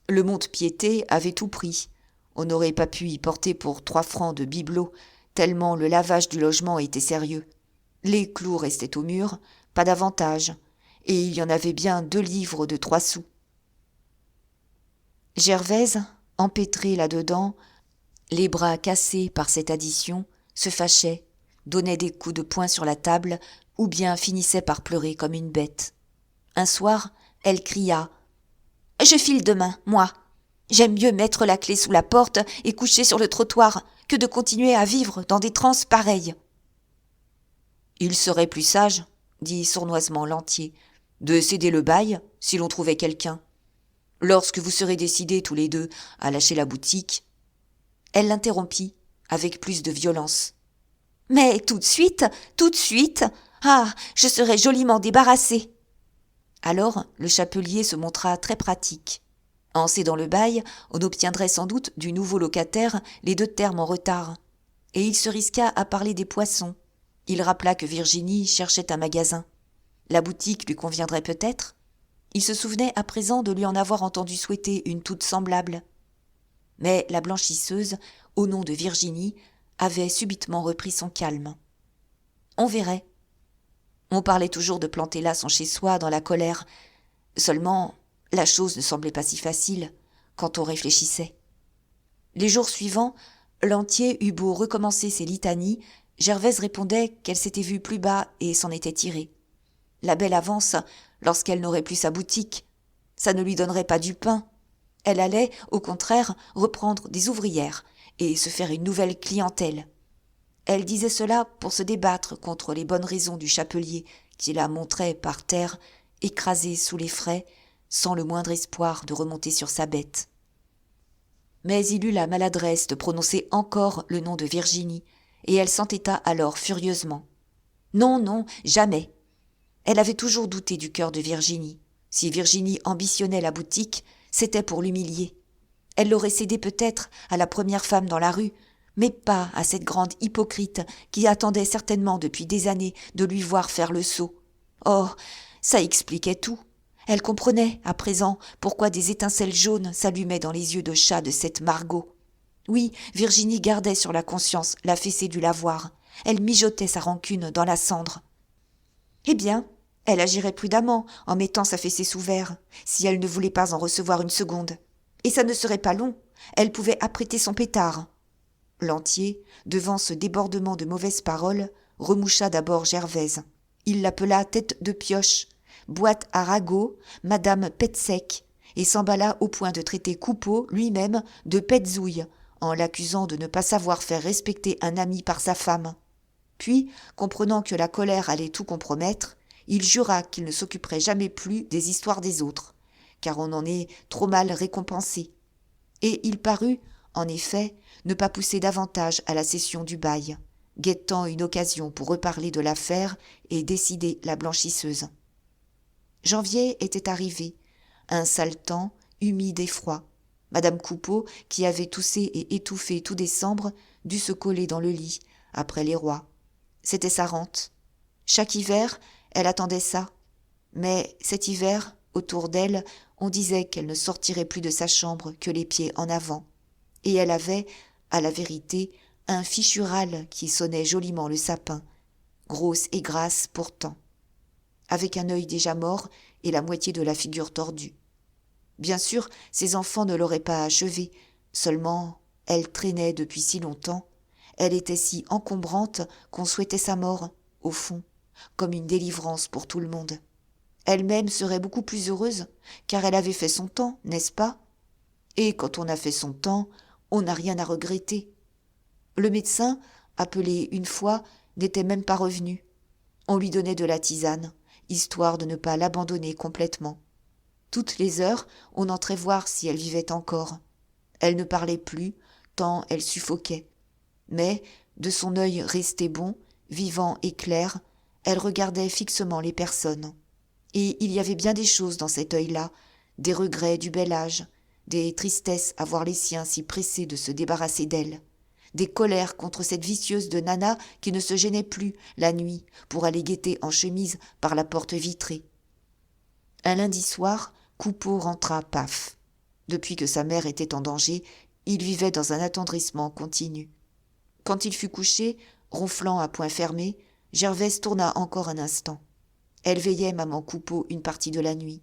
le mont-de-piété avait tout pris. On n'aurait pas pu y porter pour 3 francs de bibelot, tellement le lavage du logement était sérieux. Les clous restaient au mur, pas davantage, et il y en avait bien 2 livres de 3 sous. Gervaise, empêtrée là-dedans, les bras cassés par cette addition, se fâchait, donnait des coups de poing sur la table, ou bien finissait par pleurer comme une bête. Un soir, Elle cria « Je file demain, moi. J'aime mieux mettre la clé sous la porte et coucher sur le trottoir que de continuer à vivre dans des transes pareilles. » Il serait plus sage, dit sournoisement Lantier, de céder le bail si l'on trouvait quelqu'un. Lorsque vous serez décidés tous les deux à lâcher la boutique. Elle l'interrompit avec plus de violence. Mais tout de suite, ah, je serai joliment débarrassée. Alors le chapelier se montra très pratique. En cédant le bail, on obtiendrait sans doute du nouveau locataire les 2 termes en retard. Et il se risqua à parler des poissons. Il rappela que Virginie cherchait un magasin. La boutique lui conviendrait peut-être. Il se souvenait à présent de lui en avoir entendu souhaiter une toute semblable. Mais la blanchisseuse, au nom de Virginie, avait subitement repris son calme. On verrait. On parlait toujours de planter là son chez-soi dans la colère. Seulement, la chose ne semblait pas si facile quand on réfléchissait. Les jours suivants, Lantier eut beau recommencer ses litanies, Gervaise répondait qu'elle s'était vue plus bas et s'en était tirée. La belle avance lorsqu'elle n'aurait plus sa boutique. Ça ne lui donnerait pas du pain. Elle allait, au contraire, reprendre des ouvrières et se faire une nouvelle clientèle. Elle disait cela pour se débattre contre les bonnes raisons du chapelier qui la montrait par terre, écrasée sous les frais, sans le moindre espoir de remonter sur sa bête. Mais il eut la maladresse de prononcer encore le nom de Virginie, et elle s'entêta alors furieusement. Non, jamais. Elle avait toujours douté du cœur de Virginie. Si Virginie ambitionnait la boutique, c'était pour l'humilier. Elle l'aurait cédé peut-être à la première femme dans la rue, mais pas à cette grande hypocrite qui attendait certainement depuis des années de lui voir faire le saut. Oh, ça expliquait tout. Elle comprenait, à présent, pourquoi des étincelles jaunes s'allumaient dans les yeux de chat de cette Margot. Oui, Virginie gardait sur la conscience la fessée du lavoir. Elle mijotait sa rancune dans la cendre. Eh bien, elle agirait prudemment en mettant sa fessée sous verre, si elle ne voulait pas en recevoir une seconde. Et ça ne serait pas long, elle pouvait apprêter son pétard. Lantier, devant ce débordement de mauvaises paroles, remoucha d'abord Gervaise. Il l'appela tête de pioche, boîte à ragots, madame Petsec, et s'emballa au point de traiter Coupeau lui-même de petzouille, en l'accusant de ne pas savoir faire respecter un ami par sa femme. Puis, comprenant que la colère allait tout compromettre, il jura qu'il ne s'occuperait jamais plus des histoires des autres, car on en est trop mal récompensé. Et il parut, en effet, ne pas pousser davantage à la cession du bail, guettant une occasion pour reparler de l'affaire et décider la blanchisseuse. Janvier était arrivé, un sale temps, humide et froid. Madame Coupeau, qui avait toussé et étouffé tout décembre, dut se coller dans le lit, après les rois. C'était sa rente. Chaque hiver, elle attendait ça. Mais cet hiver, autour d'elle, on disait qu'elle ne sortirait plus de sa chambre que les pieds en avant. Et elle avait, à la vérité, un fichu râle qui sonnait joliment le sapin, grosse et grasse pourtant, avec un œil déjà mort et la moitié de la figure tordue. Bien sûr, ses enfants ne l'auraient pas achevée, seulement elle traînait depuis si longtemps, elle était si encombrante qu'on souhaitait sa mort, au fond, comme une délivrance pour tout le monde. Elle-même serait beaucoup plus heureuse, car elle avait fait son temps, n'est-ce pas ? Et quand on a fait son temps, on n'a rien à regretter. Le médecin, appelé une fois, n'était même pas revenu. On lui donnait de la tisane, histoire de ne pas l'abandonner complètement. Toutes les heures, on entrait voir si elle vivait encore. Elle ne parlait plus, tant elle suffoquait. Mais, de son œil resté bon, vivant et clair, elle regardait fixement les personnes. Et il y avait bien des choses dans cet œil-là, des regrets du bel âge, des tristesses à voir les siens si pressés de se débarrasser d'elle, des colères contre cette vicieuse de Nana qui ne se gênait plus, la nuit, pour aller guetter en chemise par la porte vitrée. Un lundi soir, Coupeau rentra paf. Depuis que sa mère était en danger, il vivait dans un attendrissement continu. Quand il fut couché, ronflant à poings fermés, Gervaise tourna encore un instant. Elle veillait maman Coupeau une partie de la nuit.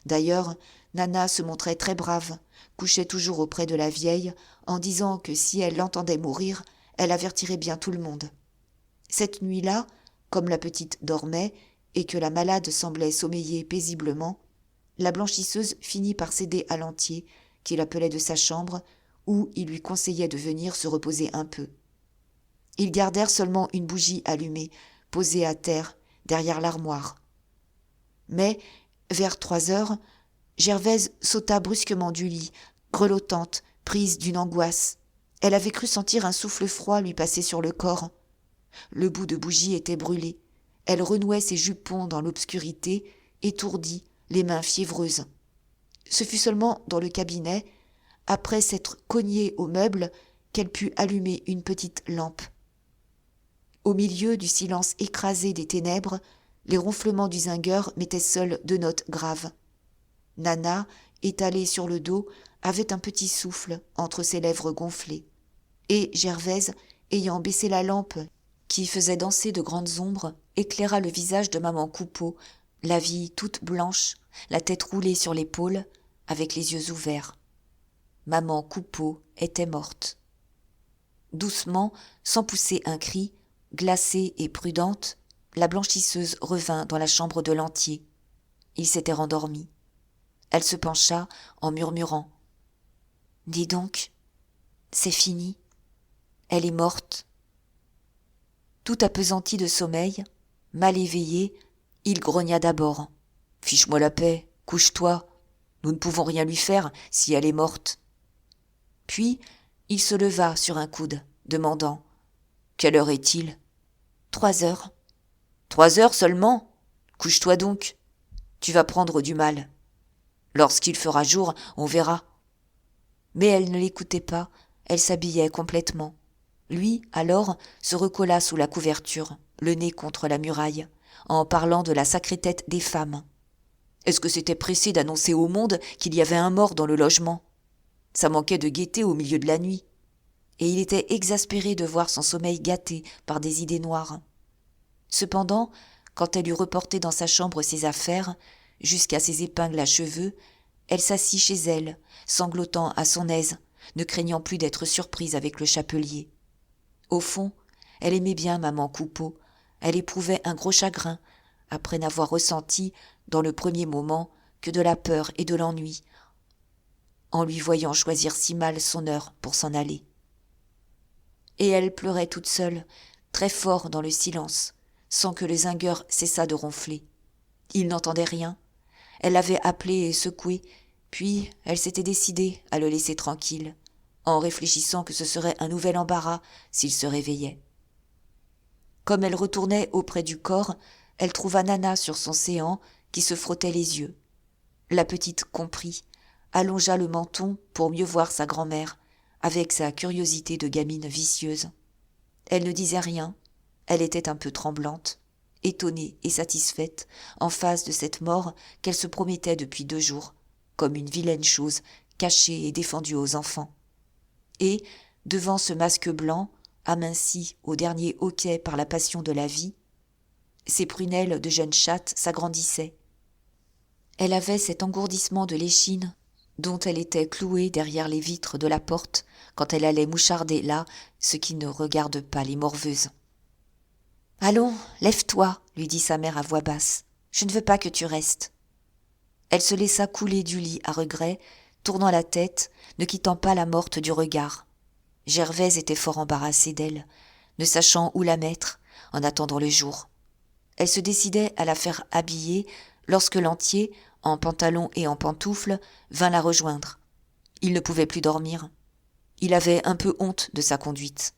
D'ailleurs, Nana se montrait très brave, couchait toujours auprès de la vieille, en disant que si elle l'entendait mourir, elle avertirait bien tout le monde. Cette nuit-là, comme la petite dormait, et que la malade semblait sommeiller paisiblement, la blanchisseuse finit par céder à Lantier, qui l'appelait de sa chambre, où il lui conseillait de venir se reposer un peu. Ils gardèrent seulement une bougie allumée, posée à terre, derrière l'armoire. Mais, vers 3 heures, Gervaise sauta brusquement du lit, grelottante, prise d'une angoisse. Elle avait cru sentir un souffle froid lui passer sur le corps. Le bout de bougie était brûlé. Elle renouait ses jupons dans l'obscurité, étourdie, les mains fiévreuses. Ce fut seulement dans le cabinet, après s'être cognée au meuble, qu'elle put allumer une petite lampe. Au milieu du silence écrasé des ténèbres, les ronflements du zingueur mettaient seuls 2 notes graves. Nana, étalée sur le dos, avait un petit souffle entre ses lèvres gonflées. Et Gervaise, ayant baissé la lampe qui faisait danser de grandes ombres, éclaira le visage de maman Coupeau, la vit toute blanche, la tête roulée sur l'épaule, avec les yeux ouverts. Maman Coupeau était morte. Doucement, sans pousser un cri, glacée et prudente, la blanchisseuse revint dans la chambre de Lantier. Il s'était rendormi. Elle se pencha en murmurant « Dis donc, c'est fini. Elle est morte. » Tout appesanti de sommeil, mal éveillé, il grogna d'abord. « Fiche-moi la paix, couche-toi. Nous ne pouvons rien lui faire si elle est morte. » Puis il se leva sur un coude, demandant « Quelle heure est-il » ? 3 heures. 3 heures seulement ? Couche-toi donc. Tu vas prendre du mal. Lorsqu'il fera jour, on verra. Mais elle ne l'écoutait pas, elle s'habillait complètement. Lui, alors, se recolla sous la couverture, le nez contre la muraille, en parlant de la sacrée tête des femmes. Est-ce que c'était pressé d'annoncer au monde qu'il y avait un mort dans le logement ? Ça manquait de gaieté au milieu de la nuit. Et il était exaspéré de voir son sommeil gâté par des idées noires. Cependant, quand elle eut reporté dans sa chambre ses affaires, jusqu'à ses épingles à cheveux, elle s'assit chez elle, sanglotant à son aise, ne craignant plus d'être surprise avec le chapelier. Au fond, elle aimait bien maman Coupeau, elle éprouvait un gros chagrin, après n'avoir ressenti, dans le premier moment, que de la peur et de l'ennui, en lui voyant choisir si mal son heure pour s'en aller. Et elle pleurait toute seule, très fort dans le silence, sans que le zingueur cessât de ronfler. Il n'entendait rien. Elle l'avait appelé et secoué, puis elle s'était décidée à le laisser tranquille, en réfléchissant que ce serait un nouvel embarras s'il se réveillait. Comme elle retournait auprès du corps, elle trouva Nana sur son séant qui se frottait les yeux. La petite comprit, allongea le menton pour mieux voir sa grand-mère, avec sa curiosité de gamine vicieuse. Elle ne disait rien, elle était un peu tremblante, étonnée et satisfaite en face de cette mort qu'elle se promettait depuis 2 jours, comme une vilaine chose cachée et défendue aux enfants. Et, devant ce masque blanc, aminci au dernier hoquet par la passion de la vie, ses prunelles de jeune chatte s'agrandissaient. Elle avait cet engourdissement de l'échine dont elle était clouée derrière les vitres de la porte quand elle allait moucharder là ce qui ne regarde pas les morveuses. « Allons, lève-toi, lui dit sa mère à voix basse. Je ne veux pas que tu restes. » Elle se laissa couler du lit à regret, tournant la tête, ne quittant pas la morte du regard. Gervaise était fort embarrassée d'elle, ne sachant où la mettre, en attendant le jour. Elle se décidait à la faire habiller lorsque Lantier, en pantalon et en pantoufles, vint la rejoindre. Il ne pouvait plus dormir. Il avait un peu honte de sa conduite.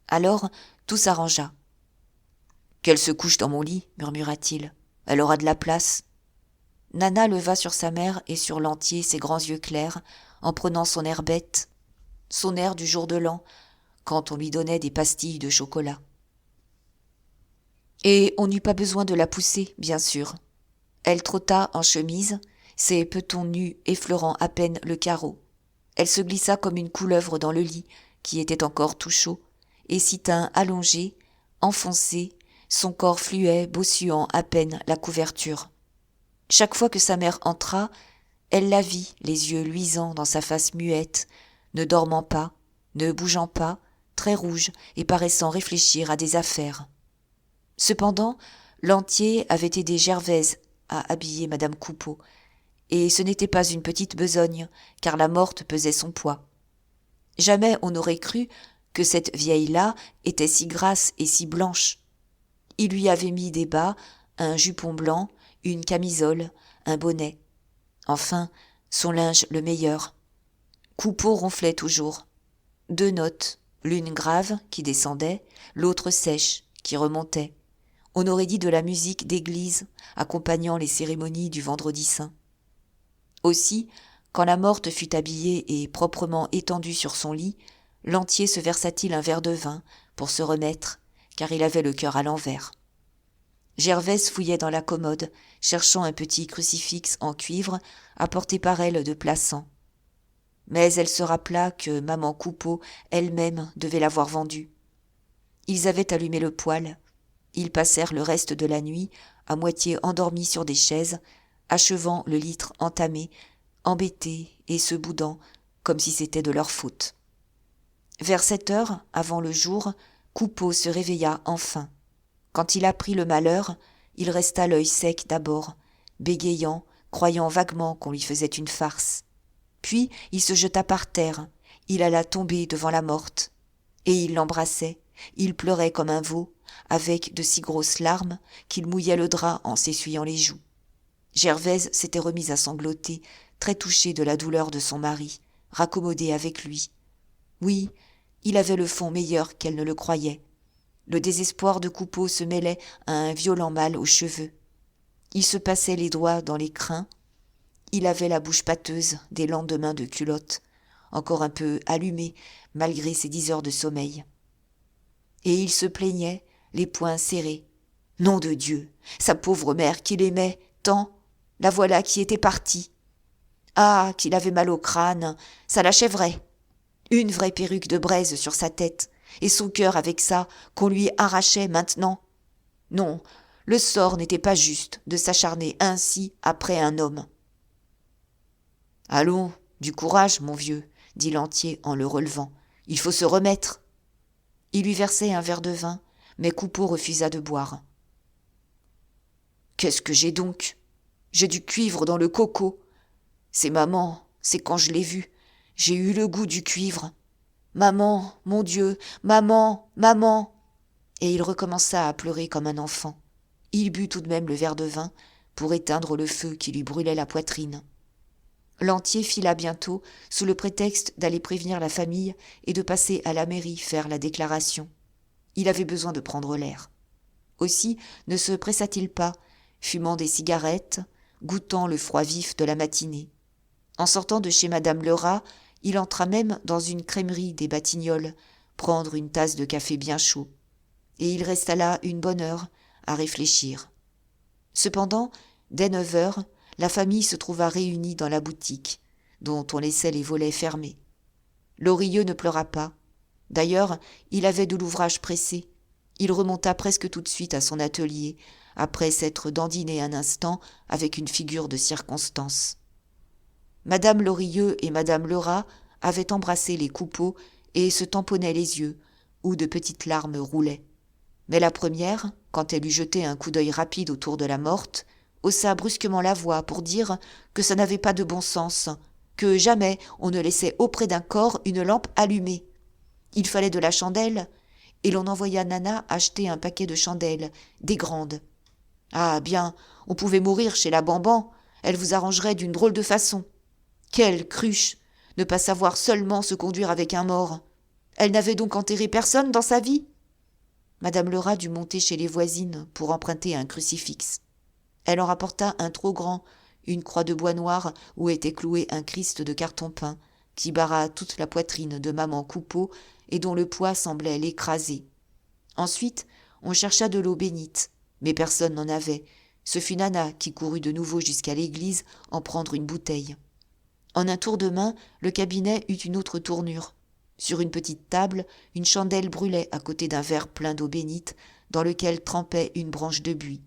Alors, tout s'arrangea. « Qu'elle se couche dans mon lit, murmura-t-il. Elle aura de la place. » Nana leva sur sa mère et sur Lantier ses grands yeux clairs, en prenant son air bête, son air du jour de l'an, quand on lui donnait des pastilles de chocolat. Et on n'eut pas besoin de la pousser, bien sûr. Elle trotta en chemise, ses petons nus effleurant à peine le carreau. Elle se glissa comme une couleuvre dans le lit, qui était encore tout chaud, et s'y tint allongée, enfoncée, son corps fluait, bossuant à peine la couverture. Chaque fois que sa mère entra, elle la vit, les yeux luisants dans sa face muette, ne dormant pas, ne bougeant pas, très rouge et paraissant réfléchir à des affaires. Cependant, Lantier avait aidé Gervaise à habiller madame Coupeau, Et ce n'était pas une petite besogne, car la morte pesait son poids. Jamais on n'aurait cru que cette vieille-là était si grasse et si blanche. Il lui avait mis des bas, un jupon blanc, une camisole, un bonnet. Enfin, son linge le meilleur. Coupeau ronflait toujours. 2 notes, l'une grave, qui descendait, l'autre sèche, qui remontait. On aurait dit de la musique d'église, accompagnant les cérémonies du Vendredi saint. Aussi, quand la morte fut habillée et proprement étendue sur son lit, Lantier se versa-t-il un verre de vin pour se remettre, car il avait le cœur à l'envers. Gervaise fouillait dans la commode, cherchant un petit crucifix en cuivre apporté par elle de Plassans. Mais elle se rappela que maman Coupeau elle-même devait l'avoir vendu. Ils avaient allumé le poêle. Ils passèrent le reste de la nuit à moitié endormis sur des chaises, achevant le litre entamé, embêtés et se boudant, comme si c'était de leur faute. Vers 7 heures, avant le jour, Coupeau se réveilla enfin. Quand il apprit le malheur, il resta l'œil sec d'abord, bégayant, croyant vaguement qu'on lui faisait une farce. Puis il se jeta par terre, il alla tomber devant la morte. Et il l'embrassait, il pleurait comme un veau, avec de si grosses larmes qu'il mouillait le drap en s'essuyant les joues. Gervaise s'était remise à sangloter, très touchée de la douleur de son mari, raccommodée avec lui. Oui, il avait le fond meilleur qu'elle ne le croyait. Le désespoir de Coupeau se mêlait à un violent mal aux cheveux. Il se passait les doigts dans les crins. Il avait la bouche pâteuse des lendemains de culotte, encore un peu allumée malgré ses 10 heures de sommeil. Et il se plaignait, les poings serrés. Nom de Dieu, sa pauvre mère qu'il aimait tant, la voilà qui était partie. Ah, qu'il avait mal au crâne, ça l'achèverait. Une vraie perruque de braise sur sa tête, et son cœur avec ça qu'on lui arrachait maintenant. Non, le sort n'était pas juste de s'acharner ainsi après un homme. « Allons, du courage, mon vieux, » dit Lantier en le relevant. « Il faut se remettre. » Il lui versait un verre de vin, mais Coupeau refusa de boire. « Qu'est-ce que j'ai donc ? J'ai du cuivre dans le coco. C'est maman, c'est quand je l'ai vue. J'ai eu le goût du cuivre. Maman, mon Dieu, maman, maman !» Et il recommença à pleurer comme un enfant. Il but tout de même le verre de vin pour éteindre le feu qui lui brûlait la poitrine. Lantier fila bientôt sous le prétexte d'aller prévenir la famille et de passer à la mairie faire la déclaration. Il avait besoin de prendre l'air. Aussi ne se pressa-t-il pas, fumant des cigarettes, goûtant le froid vif de la matinée. En sortant de chez madame Lerat, il entra même dans une crèmerie des Batignolles, prendre une tasse de café bien chaud. Et il resta là une bonne heure à réfléchir. Cependant, dès 9 heures, la famille se trouva réunie dans la boutique, dont on laissait les volets fermés. Lorilleux ne pleura pas. D'ailleurs, il avait de l'ouvrage pressé. Il remonta presque tout de suite à son atelier, après s'être dandiné un instant avec une figure de circonstance. Madame Lorilleux et madame Lerat avaient embrassé les Coupeaux et se tamponnaient les yeux, où de petites larmes roulaient. Mais la première, quand elle eut jeté un coup d'œil rapide autour de la morte, haussa brusquement la voix pour dire que ça n'avait pas de bon sens, que jamais on ne laissait auprès d'un corps une lampe allumée. Il fallait de la chandelle, et l'on envoya Nana acheter un paquet de chandelles, des grandes. Ah bien, on pouvait mourir chez la Bamban, elle vous arrangerait d'une drôle de façon. Quelle cruche, ne pas savoir seulement se conduire avec un mort. Elle n'avait donc enterré personne dans sa vie ? Madame Lerat dut monter chez les voisines pour emprunter un crucifix. Elle en rapporta un trop grand, une croix de bois noir où était cloué un Christ de carton peint, qui barra toute la poitrine de maman Coupeau et dont le poids semblait l'écraser. Ensuite, on chercha de l'eau bénite, mais personne n'en avait. Ce fut Nana qui courut de nouveau jusqu'à l'église en prendre une bouteille. En un tour de main, le cabinet eut une autre tournure. Sur une petite table, une chandelle brûlait à côté d'un verre plein d'eau bénite, dans lequel trempait une branche de buis.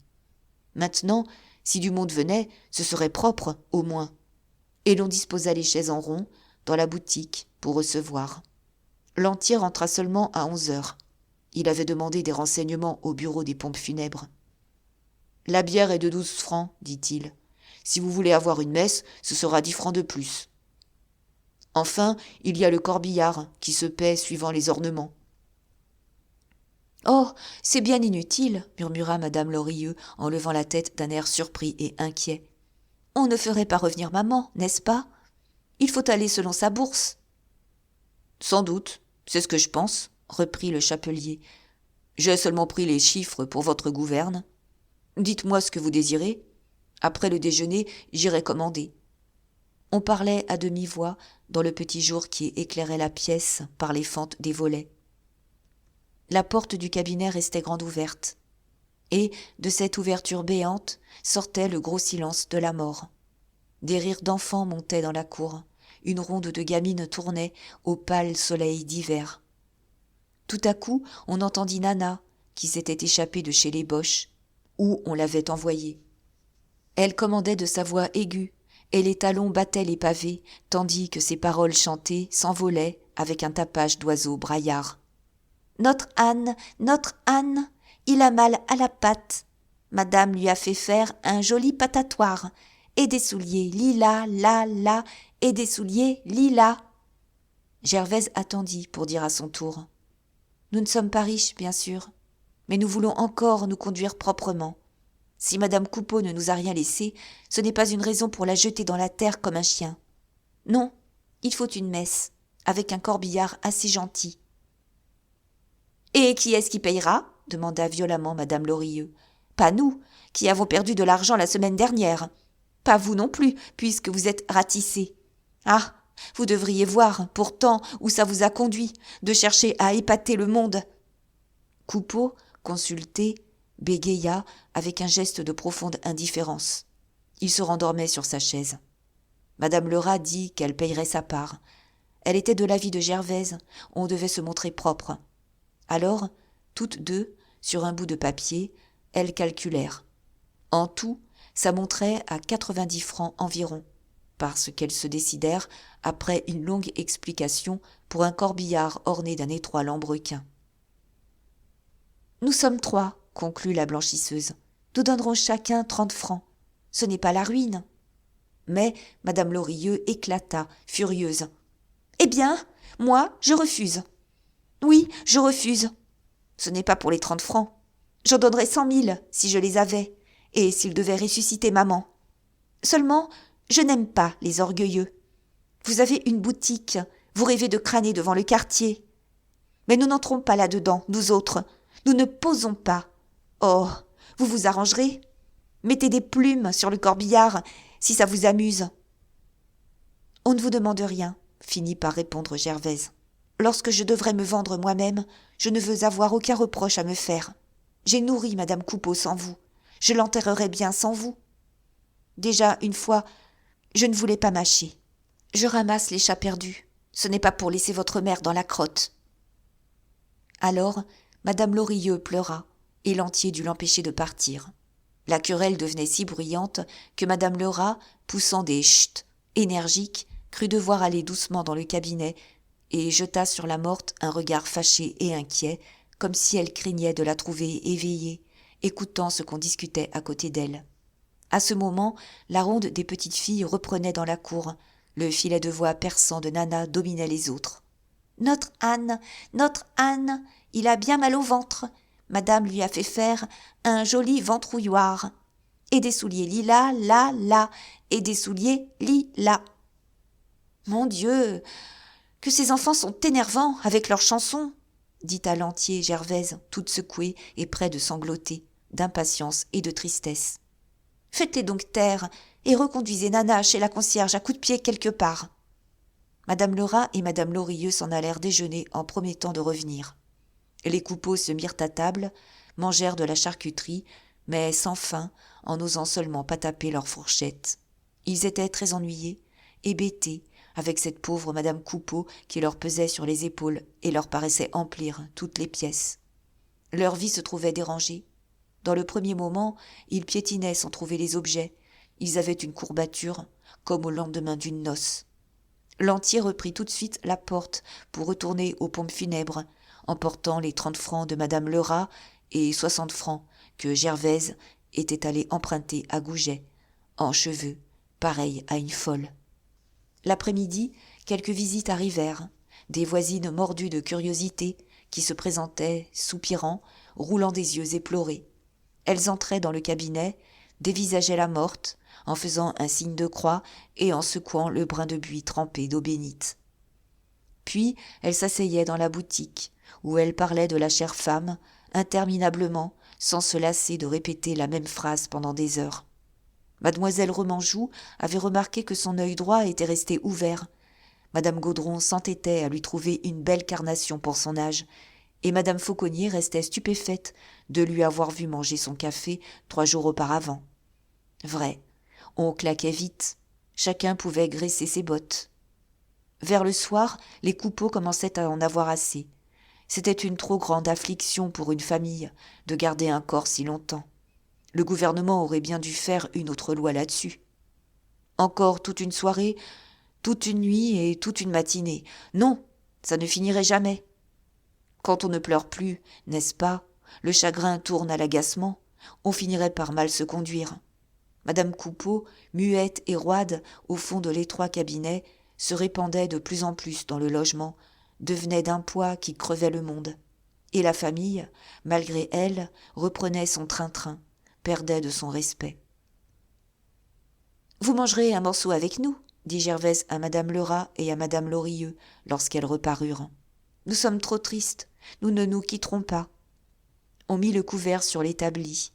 Maintenant, si du monde venait, ce serait propre, au moins. Et l'on disposa les chaises en rond, dans la boutique, pour recevoir. Lantier rentra seulement à 11 heures. Il avait demandé des renseignements au bureau des pompes funèbres. « La bière est de 12 francs, dit-il. Si vous voulez avoir une messe, ce sera 10 francs de plus. Enfin, il y a le corbillard, qui se paie suivant les ornements. » « Oh, c'est bien inutile, » murmura madame Lorilleux en levant la tête d'un air surpris et inquiet. « On ne ferait pas revenir maman, n'est-ce pas ? Il faut aller selon sa bourse. »« Sans doute, c'est ce que je pense, » reprit le chapelier. « J'ai seulement pris les chiffres pour votre gouverne. Dites-moi ce que vous désirez. Après le déjeuner, j'irai commander. » On parlait à demi-voix dans le petit jour qui éclairait la pièce par les fentes des volets. La porte du cabinet restait grande ouverte, et de cette ouverture béante sortait le gros silence de la mort. Des rires d'enfants montaient dans la cour, une ronde de gamines tournait au pâle soleil d'hiver. Tout à coup, on entendit Nana, qui s'était échappée de chez les Boches, où on l'avait envoyée. Elle commandait de sa voix aiguë, et les talons battaient les pavés, tandis que ses paroles chantées s'envolaient avec un tapage d'oiseaux braillards. « Notre Anne, il a mal à la patte. Madame lui a fait faire un joli patatoire, et des souliers lilas, là, et des souliers lilas. » Gervaise attendit pour dire à son tour. « Nous ne sommes pas riches, bien sûr, mais nous voulons encore nous conduire proprement. Si madame Coupeau ne nous a rien laissé, ce n'est pas une raison pour la jeter dans la terre comme un chien. Non, il faut une messe, avec un corbillard assez gentil. » « Et qui est-ce qui payera ?» demanda violemment madame Lorilleux. « Pas nous, qui avons perdu de l'argent la semaine dernière. Pas vous non plus, puisque vous êtes ratissés. Ah, vous devriez voir, pourtant, où ça vous a conduit, de chercher à épater le monde. » Coupeau, consulté, bégaya avec un geste de profonde indifférence. Il se rendormait sur sa chaise. Madame Lerat dit qu'elle payerait sa part. Elle était de l'avis de Gervaise, on devait se montrer propre. Alors, toutes deux, sur un bout de papier, elles calculèrent. En tout, ça monterait à 90 francs environ, parce qu'elles se décidèrent, après une longue explication, pour un corbillard orné d'un étroit lambrequin. « Nous sommes 3, conclut la blanchisseuse. Nous donnerons chacun 30 francs. Ce n'est pas la ruine. » Mais madame Lorilleux éclata, furieuse. « Eh bien, moi, je refuse. Oui, je refuse. Ce n'est pas pour les 30 francs. J'en donnerais 100 000 si je les avais, et s'ils devaient ressusciter maman. Seulement, je n'aime pas les orgueilleux. Vous avez une boutique, vous rêvez de crâner devant le quartier. Mais nous n'entrons pas là-dedans, nous autres. Nous ne posons pas. Oh, vous vous arrangerez. Mettez des plumes sur le corbillard, si ça vous amuse. » « On ne vous demande rien, » finit par répondre Gervaise. « Lorsque je devrais me vendre moi-même, je ne veux avoir aucun reproche à me faire. J'ai nourri madame Coupeau sans vous. Je l'enterrerai bien sans vous. Déjà, une fois, je ne voulais pas mâcher. Je ramasse les chats perdus. Ce n'est pas pour laisser votre mère dans la crotte. » Alors, madame Lorilleux pleura, et Lantier dut l'empêcher de partir. La querelle devenait si bruyante que madame Lerat, poussant des chut énergiques, crut devoir aller doucement dans le cabinet et jeta sur la morte un regard fâché et inquiet, comme si elle craignait de la trouver éveillée, écoutant ce qu'on discutait à côté d'elle. À ce moment, la ronde des petites filles reprenait dans la cour. Le filet de voix perçant de Nana dominait les autres. « Notre Anne, il a bien mal au ventre. Madame lui a fait faire un joli ventrouilloir. Et des souliers lilas, là, et des souliers lilas. » « Mon Dieu, que ces enfants sont énervants avec leurs chansons !» dit à Lantier Gervaise, toute secouée et près de sangloter, d'impatience et de tristesse. « Faites-les donc taire et reconduisez Nana chez la concierge à coups de pied quelque part. » Madame Lerat et madame Lorilleux s'en allèrent déjeuner en promettant de revenir. Les Coupeau se mirent à table, mangèrent de la charcuterie, mais sans faim, en n'osant seulement pas taper leurs fourchettes. Ils étaient très ennuyés, hébétés, avec cette pauvre madame Coupeau qui leur pesait sur les épaules et leur paraissait emplir toutes les pièces. Leur vie se trouvait dérangée. Dans le premier moment, ils piétinaient sans trouver les objets. Ils avaient une courbature, comme au lendemain d'une noce. Lantier reprit tout de suite la porte pour retourner aux pompes funèbres, emportant les 30 francs de madame Lerat et 60 francs que Gervaise était allée emprunter à Goujet, en cheveux, pareille à une folle. L'après-midi, quelques visites arrivèrent, des voisines mordues de curiosité qui se présentaient, soupirant, roulant des yeux éplorés. Elles entraient dans le cabinet, dévisageaient la morte, en faisant un signe de croix et en secouant le brin de buis trempé d'eau bénite. Puis elles s'asseyaient dans la boutique, où elles parlaient de la chère femme, interminablement, sans se lasser de répéter la même phrase pendant des heures. Mademoiselle Remanjou avait remarqué que son œil droit était resté ouvert. Madame Gaudron s'entêtait à lui trouver une belle carnation pour son âge, et Madame Fauconnier restait stupéfaite de lui avoir vu manger son café 3 jours auparavant. Vrai, on claquait vite, chacun pouvait graisser ses bottes. Vers le soir, les Coupeau commençaient à en avoir assez. C'était une trop grande affliction pour une famille de garder un corps si longtemps. Le gouvernement aurait bien dû faire une autre loi là-dessus. Encore toute une soirée, toute une nuit et toute une matinée. Non, ça ne finirait jamais. Quand on ne pleure plus, n'est-ce pas, le chagrin tourne à l'agacement, on finirait par mal se conduire. Madame Coupeau, muette et roide au fond de l'étroit cabinet, se répandait de plus en plus dans le logement, devenait d'un poids qui crevait le monde. Et la famille, malgré elle, reprenait son train-train, perdait de son respect. « Vous mangerez un morceau avec nous ?» dit Gervaise à Madame Lerat et à Madame Lorilleux lorsqu'elles reparurent. « Nous sommes trop tristes, nous ne nous quitterons pas. » On mit le couvert sur l'établi.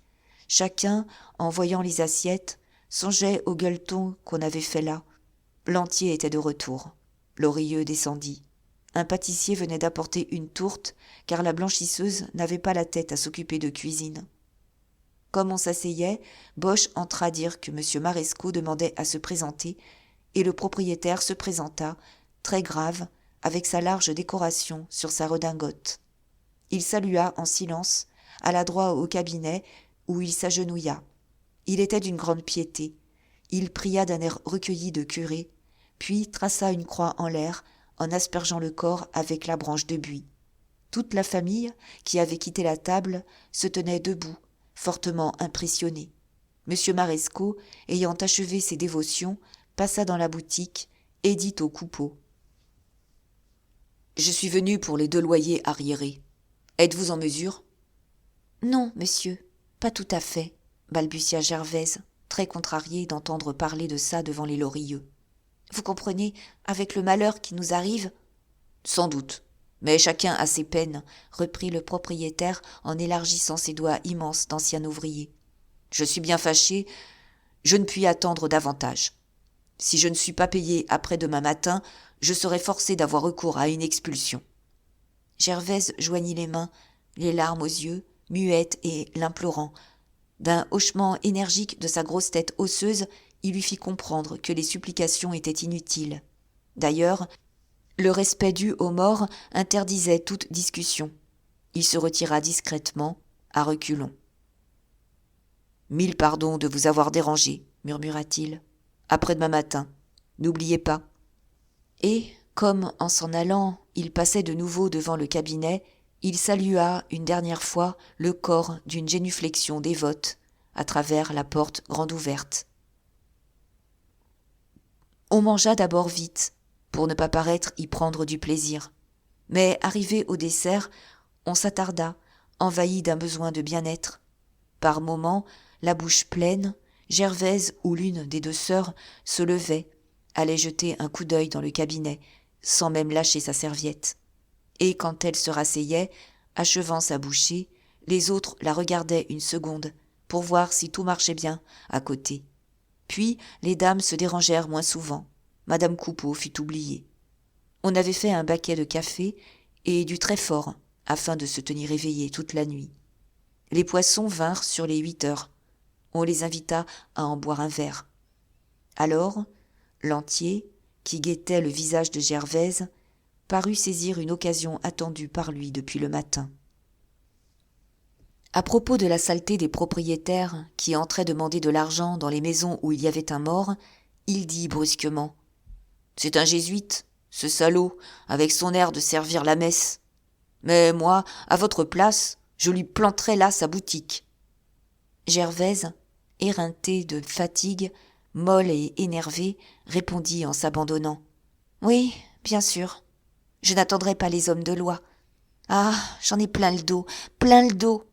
Chacun, en voyant les assiettes, songeait au gueuleton qu'on avait fait là. Lantier était de retour. Lorilleux descendit. Un pâtissier venait d'apporter une tourte, car la blanchisseuse n'avait pas la tête à s'occuper de cuisine. Comme on s'asseyait, Boche entra dire que M. Marescot demandait à se présenter, et le propriétaire se présenta, très grave, avec sa large décoration sur sa redingote. Il salua en silence, alla droit au cabinet, où il s'agenouilla. Il était d'une grande piété. Il pria d'un air recueilli de curé, puis traça une croix en l'air, en aspergeant le corps avec la branche de buis. Toute la famille, qui avait quitté la table, se tenait debout, fortement impressionnée. M. Marescot, ayant achevé ses dévotions, passa dans la boutique et dit aux Coupeau : « Je suis venu pour les 2 loyers arriérés. Êtes-vous en mesure ? » ?»« Non, monsieur, pas tout à fait, » balbutia Gervaise, très contrariée d'entendre parler de ça devant les Lorilleux. « Vous comprenez, avec le malheur qui nous arrive… » ?»« Sans doute, mais chacun a ses peines, » reprit le propriétaire en élargissant ses doigts immenses d'ancien ouvrier. « Je suis bien fâché, je ne puis attendre davantage. Si je ne suis pas payé après-demain matin, je serai forcé d'avoir recours à une expulsion. » Gervaise joignit les mains, les larmes aux yeux, muette et l'implorant. D'un hochement énergique de sa grosse tête osseuse, il lui fit comprendre que les supplications étaient inutiles. D'ailleurs, le respect dû aux morts interdisait toute discussion. Il se retira discrètement, à reculons. « 1000 pardons de vous avoir dérangé, » murmura-t-il. « Après-demain matin, n'oubliez pas. » Et, comme en s'en allant, il passait de nouveau devant le cabinet, il salua une dernière fois le corps d'une génuflexion dévote à travers la porte grande ouverte. On mangea d'abord vite, pour ne pas paraître y prendre du plaisir. Mais arrivé au dessert, on s'attarda, envahi d'un besoin de bien-être. Par moments, la bouche pleine, Gervaise ou l'une des 2 sœurs se levait, allait jeter un coup d'œil dans le cabinet, sans même lâcher sa serviette. Et quand elle se rasseyait, achevant sa bouchée, les autres la regardaient une seconde, pour voir si tout marchait bien à côté. Puis les dames se dérangèrent moins souvent. Madame Coupeau fut oubliée. On avait fait un baquet de café et du très fort, afin de se tenir éveillé toute la nuit. Les poissons vinrent sur les 8 heures. On les invita à en boire un verre. Alors, Lantier, qui guettait le visage de Gervaise, parut saisir une occasion attendue par lui depuis le matin. À propos de la saleté des propriétaires qui entraient demander de l'argent dans les maisons où il y avait un mort, il dit brusquement : « C'est un jésuite, ce salaud, avec son air de servir la messe. Mais moi, à votre place, je lui planterais là sa boutique. » Gervaise, éreintée de fatigue, molle et énervée, répondit en s'abandonnant. « Oui, bien sûr. Je n'attendrai pas les hommes de loi. Ah, j'en ai plein le dos, plein le dos !»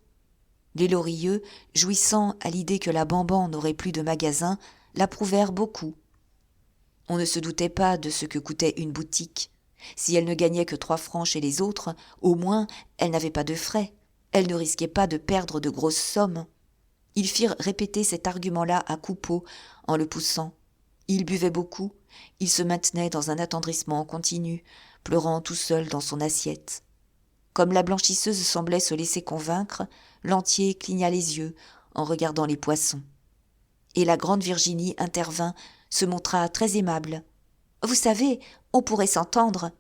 Les Lorilleux, jouissant à l'idée que la Bamban n'aurait plus de magasin, l'approuvèrent beaucoup. On ne se doutait pas de ce que coûtait une boutique. Si elle ne gagnait que 3 francs chez les autres, au moins elle n'avait pas de frais. Elle ne risquait pas de perdre de grosses sommes. Ils firent répéter cet argument-là à Coupeau en le poussant. Il buvait beaucoup, il se maintenait dans un attendrissement continu, pleurant tout seul dans son assiette. Comme la blanchisseuse semblait se laisser convaincre, Lantier cligna les yeux en regardant les poissons. Et la grande Virginie intervint, se montra très aimable. « Vous savez, on pourrait s'entendre.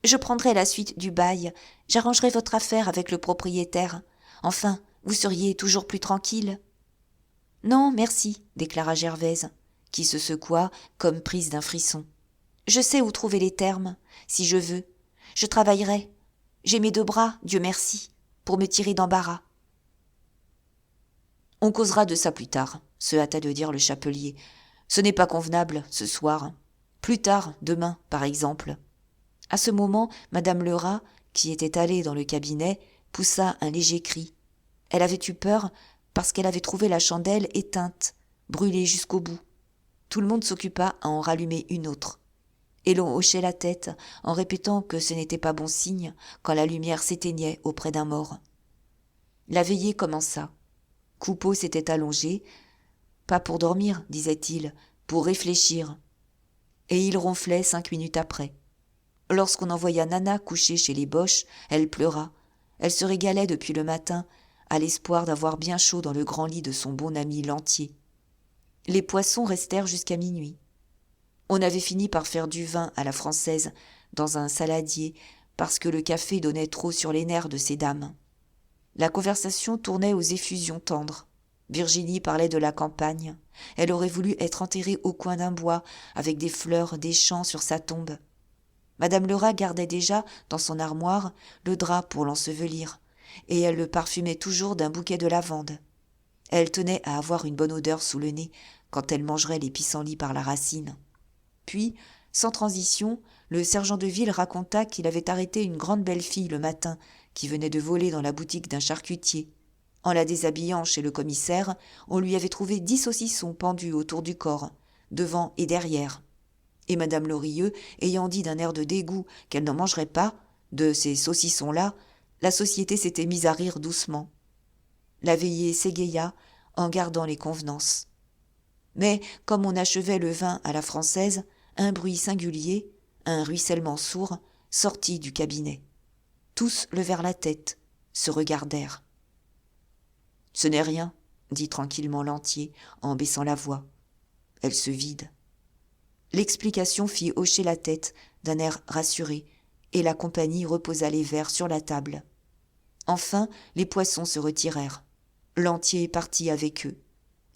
Je prendrai la suite du bail, j'arrangerai votre affaire avec le propriétaire. Enfin, vous seriez toujours plus tranquille. »« Non, merci, » déclara Gervaise, qui se secoua comme prise d'un frisson. « Je sais où trouver les termes, si je veux. Je travaillerai. J'ai mes 2 bras, Dieu merci, pour me tirer d'embarras. » « On causera de ça plus tard, » se hâta de dire le chapelier. « Ce n'est pas convenable, ce soir. Plus tard, demain, par exemple. » À ce moment, madame Lerat, qui était allée dans le cabinet, poussa un léger cri. Elle avait eu peur parce qu'elle avait trouvé la chandelle éteinte, brûlée jusqu'au bout. Tout le monde s'occupa à en rallumer une autre. Et l'on hochait la tête en répétant que ce n'était pas bon signe quand la lumière s'éteignait auprès d'un mort. La veillée commença. Coupeau s'était allongé, pas pour dormir, disait-il, pour réfléchir. Et il ronflait 5 minutes après. Lorsqu'on envoya Nana coucher chez les Boches, elle pleura. Elle se régalait depuis le matin, à l'espoir d'avoir bien chaud dans le grand lit de son bon ami Lantier. Les poissons restèrent jusqu'à minuit. On avait fini par faire du vin à la française, dans un saladier, parce que le café donnait trop sur les nerfs de ces dames. La conversation tournait aux effusions tendres. Virginie parlait de la campagne. Elle aurait voulu être enterrée au coin d'un bois, avec des fleurs des champs sur sa tombe. Madame Lerat gardait déjà, dans son armoire, le drap pour l'ensevelir, et elle le parfumait toujours d'un bouquet de lavande. Elle tenait à avoir une bonne odeur sous le nez, quand elle mangerait les pissenlits par la racine. Puis, sans transition, le sergent de ville raconta qu'il avait arrêté une grande belle fille le matin, qui venait de voler dans la boutique d'un charcutier. En la déshabillant chez le commissaire, on lui avait trouvé 10 saucissons pendus autour du corps, devant et derrière. Et madame Lorilleux, ayant dit d'un air de dégoût qu'elle n'en mangerait pas, de ces saucissons-là, la société s'était mise à rire doucement. La veillée s'égaya en gardant les convenances. Mais, comme on achevait le vin à la française, un bruit singulier, un ruissellement sourd, sortit du cabinet. Tous levèrent la tête, se regardèrent. « Ce n'est rien, » dit tranquillement Lantier, en baissant la voix. « Elle se vide. » L'explication fit hocher la tête d'un air rassuré, et la compagnie reposa les verres sur la table. Enfin, les poissons se retirèrent. Lantier partit avec eux.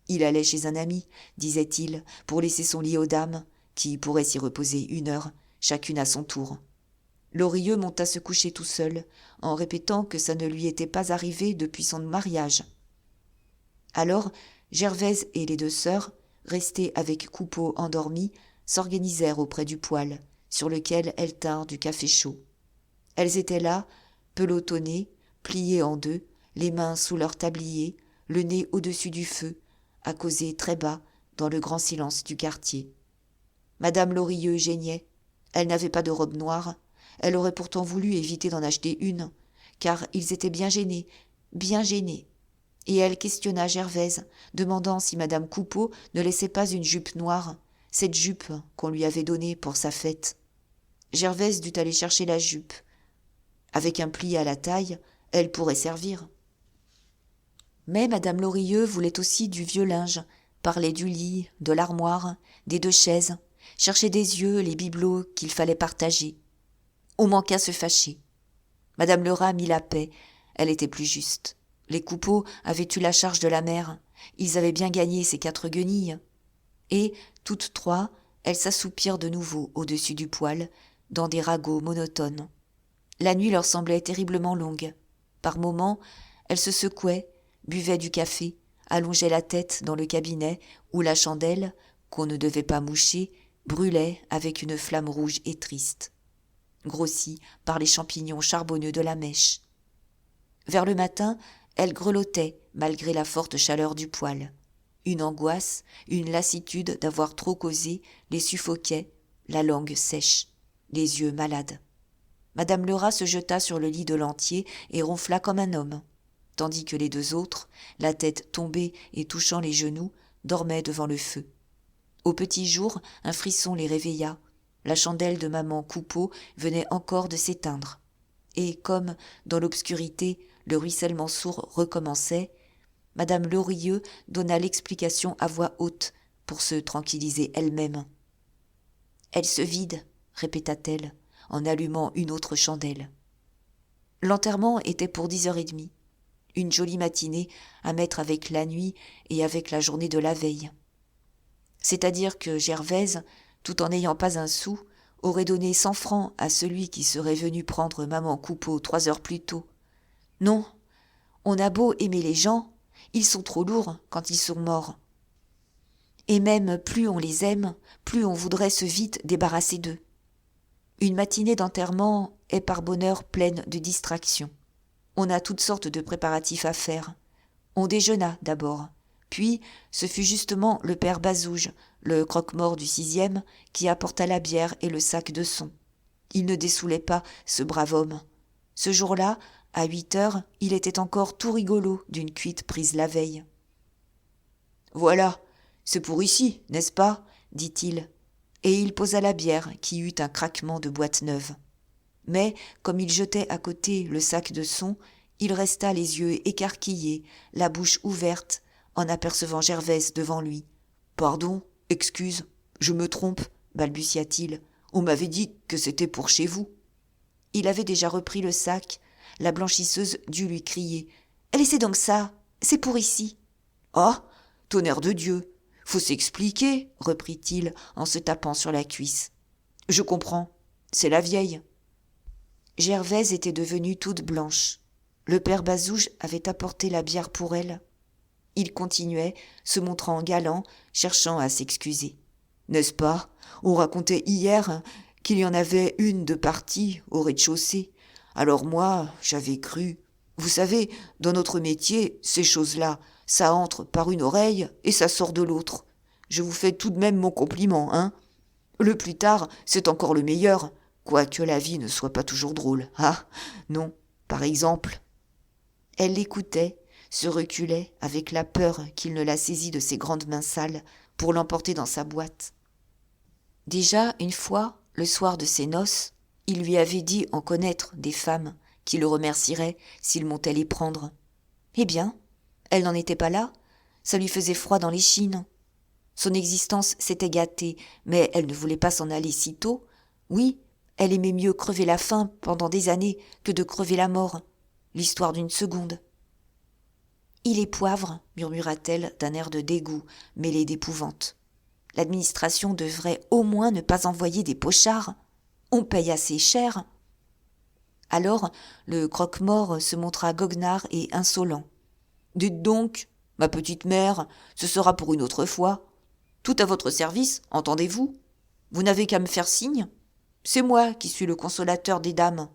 Il allait chez un ami, disait-il, pour laisser son lit aux dames, qui pourraient s'y reposer 1 heure, chacune à son tour. Lorilleux monta se coucher tout seul, en répétant que ça ne lui était pas arrivé depuis son mariage. Alors, Gervaise et les 2 sœurs, restées avec Coupeau endormi, s'organisèrent auprès du poêle, sur lequel elles tinrent du café chaud. Elles étaient là, pelotonnées, pliées en 2, les mains sous leur tablier, le nez au-dessus du feu, à causer très bas dans le grand silence du quartier. Madame Lorilleux geignait. Elle n'avait pas de robe noire. Elle aurait pourtant voulu éviter d'en acheter une, car ils étaient bien gênés, et elle questionna Gervaise, demandant si madame Coupeau ne laissait pas une jupe noire, cette jupe qu'on lui avait donnée pour sa fête. Gervaise dut aller chercher la jupe. Avec un pli à la taille, elle pourrait servir. Mais madame Lorilleux voulait aussi du vieux linge, parlait du lit, de l'armoire, des 2 chaises, cherchait des yeux les bibelots qu'il fallait partager. On manqua se fâcher. Madame Lerat mit la paix, elle était plus juste. Les Coupeau avaient eu la charge de la mère, ils avaient bien gagné ces 4 guenilles. Et, toutes 3, elles s'assoupirent de nouveau au-dessus du poêle, dans des ragots monotones. La nuit leur semblait terriblement longue. Par moments, elles se secouaient, buvaient du café, allongeaient la tête dans le cabinet où la chandelle, qu'on ne devait pas moucher, brûlait avec une flamme rouge et triste, grossie par les champignons charbonneux de la mèche. Vers le matin, elle grelottait malgré la forte chaleur du poêle. Une angoisse, une lassitude d'avoir trop causé les suffoquait, la langue sèche, les yeux malades. Madame Lerat se jeta sur le lit de Lantier et ronfla comme un homme, tandis que les deux autres, la tête tombée et touchant les genoux, dormaient devant le feu. Au petit jour, un frisson les réveilla. La chandelle de maman Coupeau venait encore de s'éteindre. Et comme, dans l'obscurité, le ruissellement sourd recommençait, Madame Lorilleux donna l'explication à voix haute pour se tranquilliser elle-même. « Elle se vide, » répéta-t-elle, en allumant une autre chandelle. L'enterrement était pour 10h30, une jolie matinée à mettre avec la nuit et avec la journée de la veille. C'est-à-dire que Gervaise, tout en n'ayant pas un sou, aurait donné 100 francs à celui qui serait venu prendre maman Coupeau 3 heures plus tôt. Non, on a beau aimer les gens, ils sont trop lourds quand ils sont morts. Et même plus on les aime, plus on voudrait se vite débarrasser d'eux. Une matinée d'enterrement est par bonheur pleine de distractions. On a toutes sortes de préparatifs à faire. On déjeuna d'abord. Puis, ce fut justement le père Bazouge, le croque-mort du 6e, qui apporta la bière et le sac de son. Il ne dessoulait pas, ce brave homme. Ce jour-là, à 8h, il était encore tout rigolo d'une cuite prise la veille. « Voilà, c'est pour ici, n'est-ce pas ?» dit-il, et il posa la bière qui eut un craquement de boîte neuve. Mais, comme il jetait à côté le sac de son, il resta les yeux écarquillés, la bouche ouverte, en apercevant Gervaise devant lui. « Pardon, excuse, je me trompe, » balbutia-t-il. « On m'avait dit que c'était pour chez vous. » Il avait déjà repris le sac. La blanchisseuse dut lui crier. « Laissez donc ça, c'est pour ici. »« Ah, tonnerre de Dieu, faut s'expliquer, » reprit-il en se tapant sur la cuisse. « Je comprends, c'est la vieille. » Gervaise était devenue toute blanche. Le père Bazouge avait apporté la bière pour elle. Il continuait, se montrant galant, cherchant à s'excuser. « N'est-ce pas, on racontait hier qu'il y en avait une de partie au rez-de-chaussée. Alors moi, j'avais cru. Vous savez, dans notre métier, ces choses-là, ça entre par une oreille et ça sort de l'autre. Je vous fais tout de même mon compliment, hein. Le plus tard, c'est encore le meilleur, quoique la vie ne soit pas toujours drôle. Ah, non, par exemple. » Elle l'écoutait, se reculait avec la peur qu'il ne la saisît de ses grandes mains sales pour l'emporter dans sa boîte. Déjà, une fois, le soir de ses noces, il lui avait dit en connaître des femmes qui le remercieraient s'il montait les prendre. Eh bien, elle n'en était pas là, ça lui faisait froid dans l'échine. Son existence s'était gâtée, mais elle ne voulait pas s'en aller si tôt. Oui, elle aimait mieux crever la faim pendant des années que de crever la mort, l'histoire d'une seconde. « Il est poivre, » murmura-t-elle d'un air de dégoût mêlé d'épouvante. « L'administration devrait au moins ne pas envoyer des pochards. On paye assez cher. » Alors le croque-mort se montra goguenard et insolent. « Dites donc, ma petite mère, ce sera pour une autre fois. Tout à votre service, entendez-vous ? Vous n'avez qu'à me faire signe. C'est moi qui suis le consolateur des dames.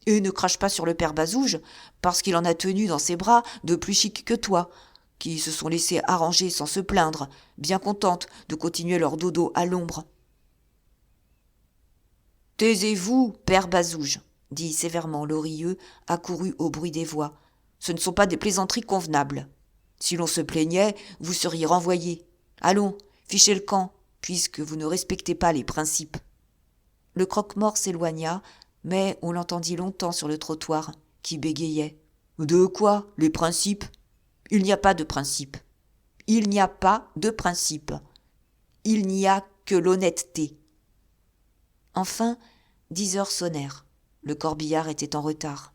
Et ne crache pas sur le père Bazouge, parce qu'il en a tenu dans ses bras de plus chics que toi, qui se sont laissés arranger sans se plaindre, bien contentes de continuer leur dodo à l'ombre. »« Taisez-vous, père Bazouge, » dit sévèrement Lorilleux, accouru au bruit des voix. « Ce ne sont pas des plaisanteries convenables. Si l'on se plaignait, vous seriez renvoyés. Allons, fichez le camp, puisque vous ne respectez pas les principes. » Le croque-mort s'éloigna, mais on l'entendit longtemps sur le trottoir, qui bégayait. « De quoi, les principes ? Il n'y a pas de principes. Il n'y a pas de principes. Il n'y a que l'honnêteté. » Enfin, 10h sonnèrent. Le corbillard était en retard.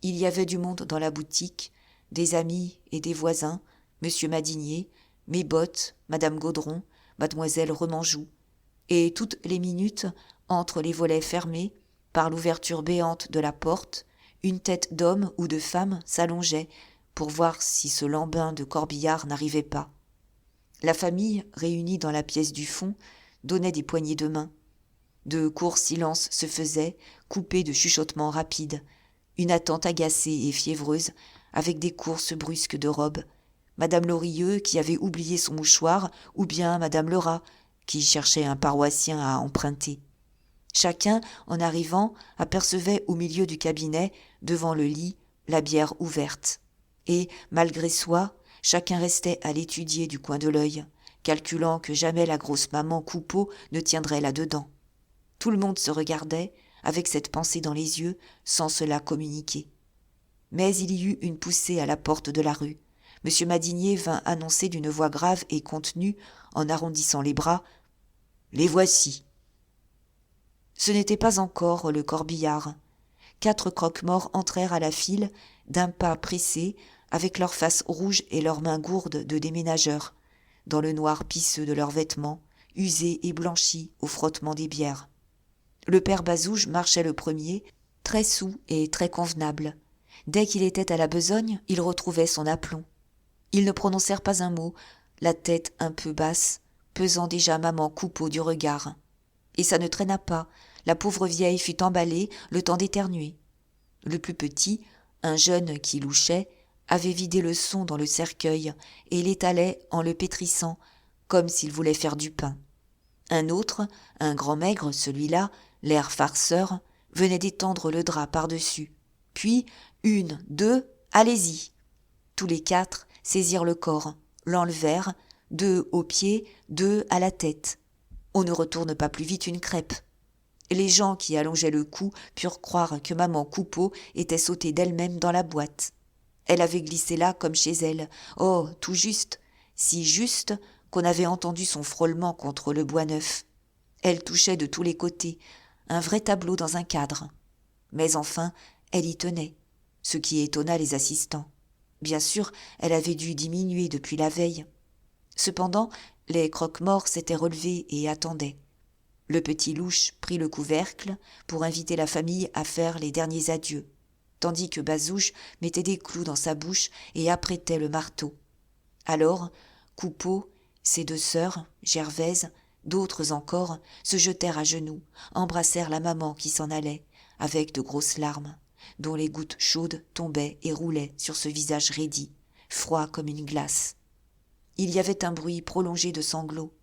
Il y avait du monde dans la boutique, des amis et des voisins, Monsieur Madinier, mes bottes, Madame Gaudron, Mademoiselle Remanjou, et toutes les minutes, entre les volets fermés, par l'ouverture béante de la porte, une tête d'homme ou de femme s'allongeait pour voir si ce lambin de corbillard n'arrivait pas. La famille, réunie dans la pièce du fond, donnait des poignées de main. De courts silences se faisaient, coupés de chuchotements rapides, une attente agacée et fiévreuse, avec des courses brusques de robes. Madame Lorilleux qui avait oublié son mouchoir, ou bien Madame Lerat qui cherchait un paroissien à emprunter. Chacun, en arrivant, apercevait au milieu du cabinet, devant le lit, la bière ouverte. Et, malgré soi, chacun restait à l'étudier du coin de l'œil, calculant que jamais la grosse maman Coupeau ne tiendrait là-dedans. Tout le monde se regardait, avec cette pensée dans les yeux, sans se la communiquer. Mais il y eut une poussée à la porte de la rue. M. Madinier vint annoncer d'une voix grave et contenue, en arrondissant les bras, « Les voici !» Ce n'était pas encore le corbillard. 4 croque-morts entrèrent à la file, d'un pas pressé, avec leurs faces rouges et leurs mains gourdes de déménageurs, dans le noir pisseux de leurs vêtements, usés et blanchis au frottement des bières. Le père Bazouge marchait le premier, très saoul et très convenable. Dès qu'il était à la besogne, il retrouvait son aplomb. Ils ne prononcèrent pas un mot, la tête un peu basse, pesant déjà maman Coupeau du regard. Et ça ne traîna pas, la pauvre vieille fut emballée le temps d'éternuer. Le plus petit, un jeune qui louchait, avait vidé le son dans le cercueil et l'étalait en le pétrissant, comme s'il voulait faire du pain. Un autre, un grand maigre, celui-là, l'air farceur, venait d'étendre le drap par-dessus. Puis, 1, 2, allez-y. Tous les 4 saisirent le corps, l'enlevèrent, 2 aux pieds, 2 à la tête. On ne retourne pas plus vite une crêpe. Les gens qui allongeaient le cou purent croire que maman Coupeau était sautée d'elle-même dans la boîte. Elle avait glissé là comme chez elle. Oh, tout juste, si juste qu'on avait entendu son frôlement contre le bois neuf. Elle touchait de tous les côtés, un vrai tableau dans un cadre. Mais enfin, elle y tenait, ce qui étonna les assistants. Bien sûr, elle avait dû diminuer depuis la veille. Cependant, les croque-morts s'étaient relevés et attendaient. Le petit louche prit le couvercle pour inviter la famille à faire les derniers adieux, tandis que Bazouge mettait des clous dans sa bouche et apprêtait le marteau. Alors, Coupeau, ses 2 sœurs, Gervaise, d'autres encore, se jetèrent à genoux, embrassèrent la maman qui s'en allait, avec de grosses larmes, dont les gouttes chaudes tombaient et roulaient sur ce visage raidi, froid comme une glace. Il y avait un bruit prolongé de sanglots.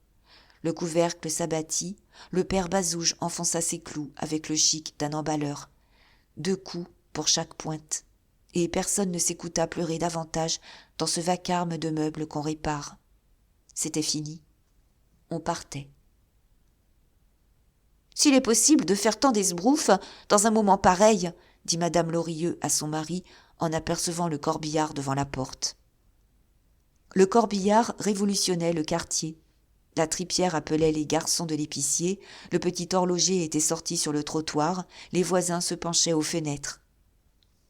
Le couvercle s'abattit, le père Bazouge enfonça ses clous avec le chic d'un emballeur. 2 coups pour chaque pointe. Et personne ne s'écouta pleurer davantage dans ce vacarme de meubles qu'on répare. C'était fini. On partait. « S'il est possible de faire tant d'esbroufs dans un moment pareil, » dit madame Lorilleux à son mari en apercevant le corbillard devant la porte. Le corbillard révolutionnait le quartier. La tripière appelait les garçons de l'épicier, le petit horloger était sorti sur le trottoir, les voisins se penchaient aux fenêtres.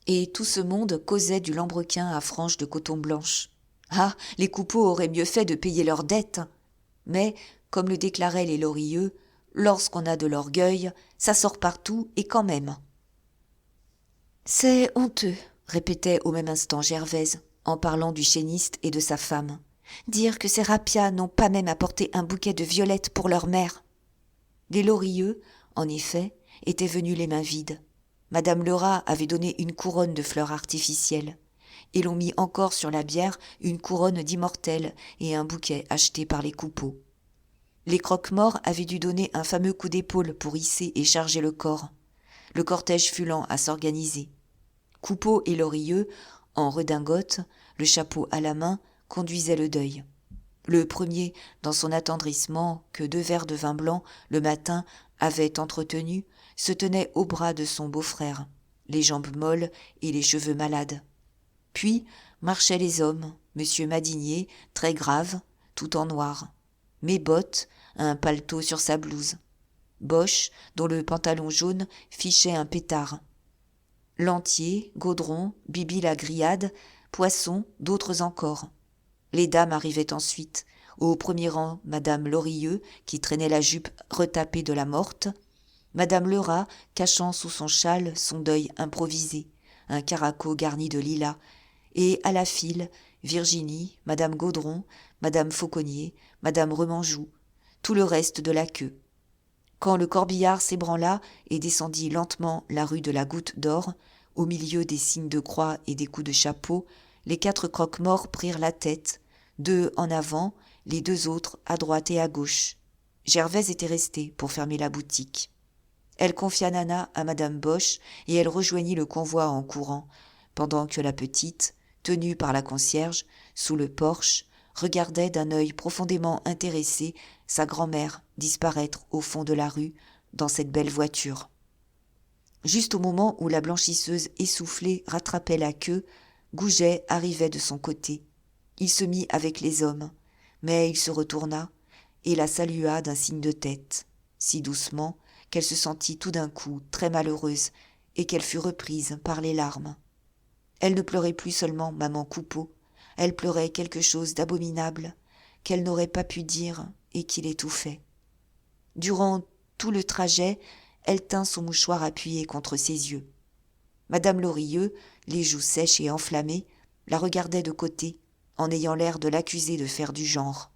Et tout ce monde causait du lambrequin à franges de coton blanche. Ah, les Coupeau auraient mieux fait de payer leurs dettes. Mais, comme le déclaraient les Lorilleux, lorsqu'on a de l'orgueil, ça sort partout et quand même. C'est honteux, répétait au même instant Gervaise, en parlant du chêniste et de sa femme. Dire que ces rapias n'ont pas même apporté un bouquet de violettes pour leur mère. Les Lorilleux, en effet, étaient venus les mains vides. Madame Lerat avait donné une couronne de fleurs artificielles, et l'on mit encore sur la bière une couronne d'immortelles et un bouquet acheté par les Coupeau. Les croque-morts avaient dû donner un fameux coup d'épaule pour hisser et charger le corps. Le cortège fut lent à s'organiser. Coupeau et Lorilleux, en redingote, le chapeau à la main, conduisaient le deuil. Le premier, dans son attendrissement que 2 verres de vin blanc, le matin, avait entretenu, se tenait au bras de son beau-frère, les jambes molles et les cheveux malades. Puis marchaient les hommes, M. Madinier, très grave, tout en noir. Mes bottes, un paletot sur sa blouse. Boche, dont le pantalon jaune fichait un pétard. Lantier, Gaudron, Bibi la grillade, Poisson, d'autres encore. Les dames arrivaient ensuite. Au premier rang, madame Lorilleux, qui traînait la jupe retapée de la morte. Madame Lerat, cachant sous son châle son deuil improvisé, un caraco garni de lilas, et à la file, Virginie, madame Gaudron, madame Fauconnier, madame Remanjou, tout le reste de la queue. Quand le corbillard s'ébranla et descendit lentement la rue de la Goutte d'Or, au milieu des signes de croix et des coups de chapeau, les 4 croque-morts prirent la tête, 2 en avant, les 2 autres à droite et à gauche. Gervaise était restée pour fermer la boutique. Elle confia Nana à madame Boche et elle rejoignit le convoi en courant, pendant que la petite, tenue par la concierge, sous le porche, regardait d'un œil profondément intéressé sa grand-mère disparaître au fond de la rue dans cette belle voiture. Juste au moment où la blanchisseuse essoufflée rattrapait la queue, Goujet arrivait de son côté. Il se mit avec les hommes, mais il se retourna et la salua d'un signe de tête, si doucement qu'elle se sentit tout d'un coup très malheureuse et qu'elle fut reprise par les larmes. Elle ne pleurait plus seulement maman Coupeau, elle pleurait quelque chose d'abominable qu'elle n'aurait pas pu dire et qui l'étouffait. Durant tout le trajet, elle tint son mouchoir appuyé contre ses yeux. Madame Lorilleux, les joues sèches et enflammées, la regardait de côté, en ayant l'air de l'accuser de faire du genre.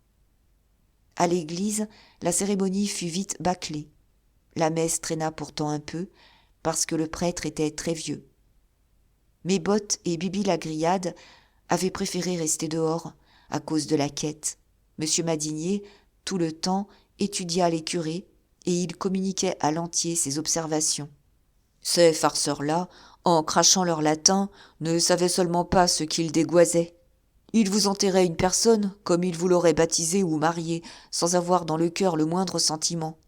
À l'église, la cérémonie fut vite bâclée. La messe traîna pourtant un peu, parce que le prêtre était très vieux. Mes-Bottes et Bibi la Grillade avaient préféré rester dehors, à cause de la quête. Monsieur Madinier, tout le temps, étudia les curés, et il communiquait à l'entier ses observations. Ces farceurs-là, en crachant leur latin, ne savaient seulement pas ce qu'ils dégoisaient. Ils vous enterraient une personne comme ils vous l'auraient baptisée ou mariée, sans avoir dans le cœur le moindre sentiment.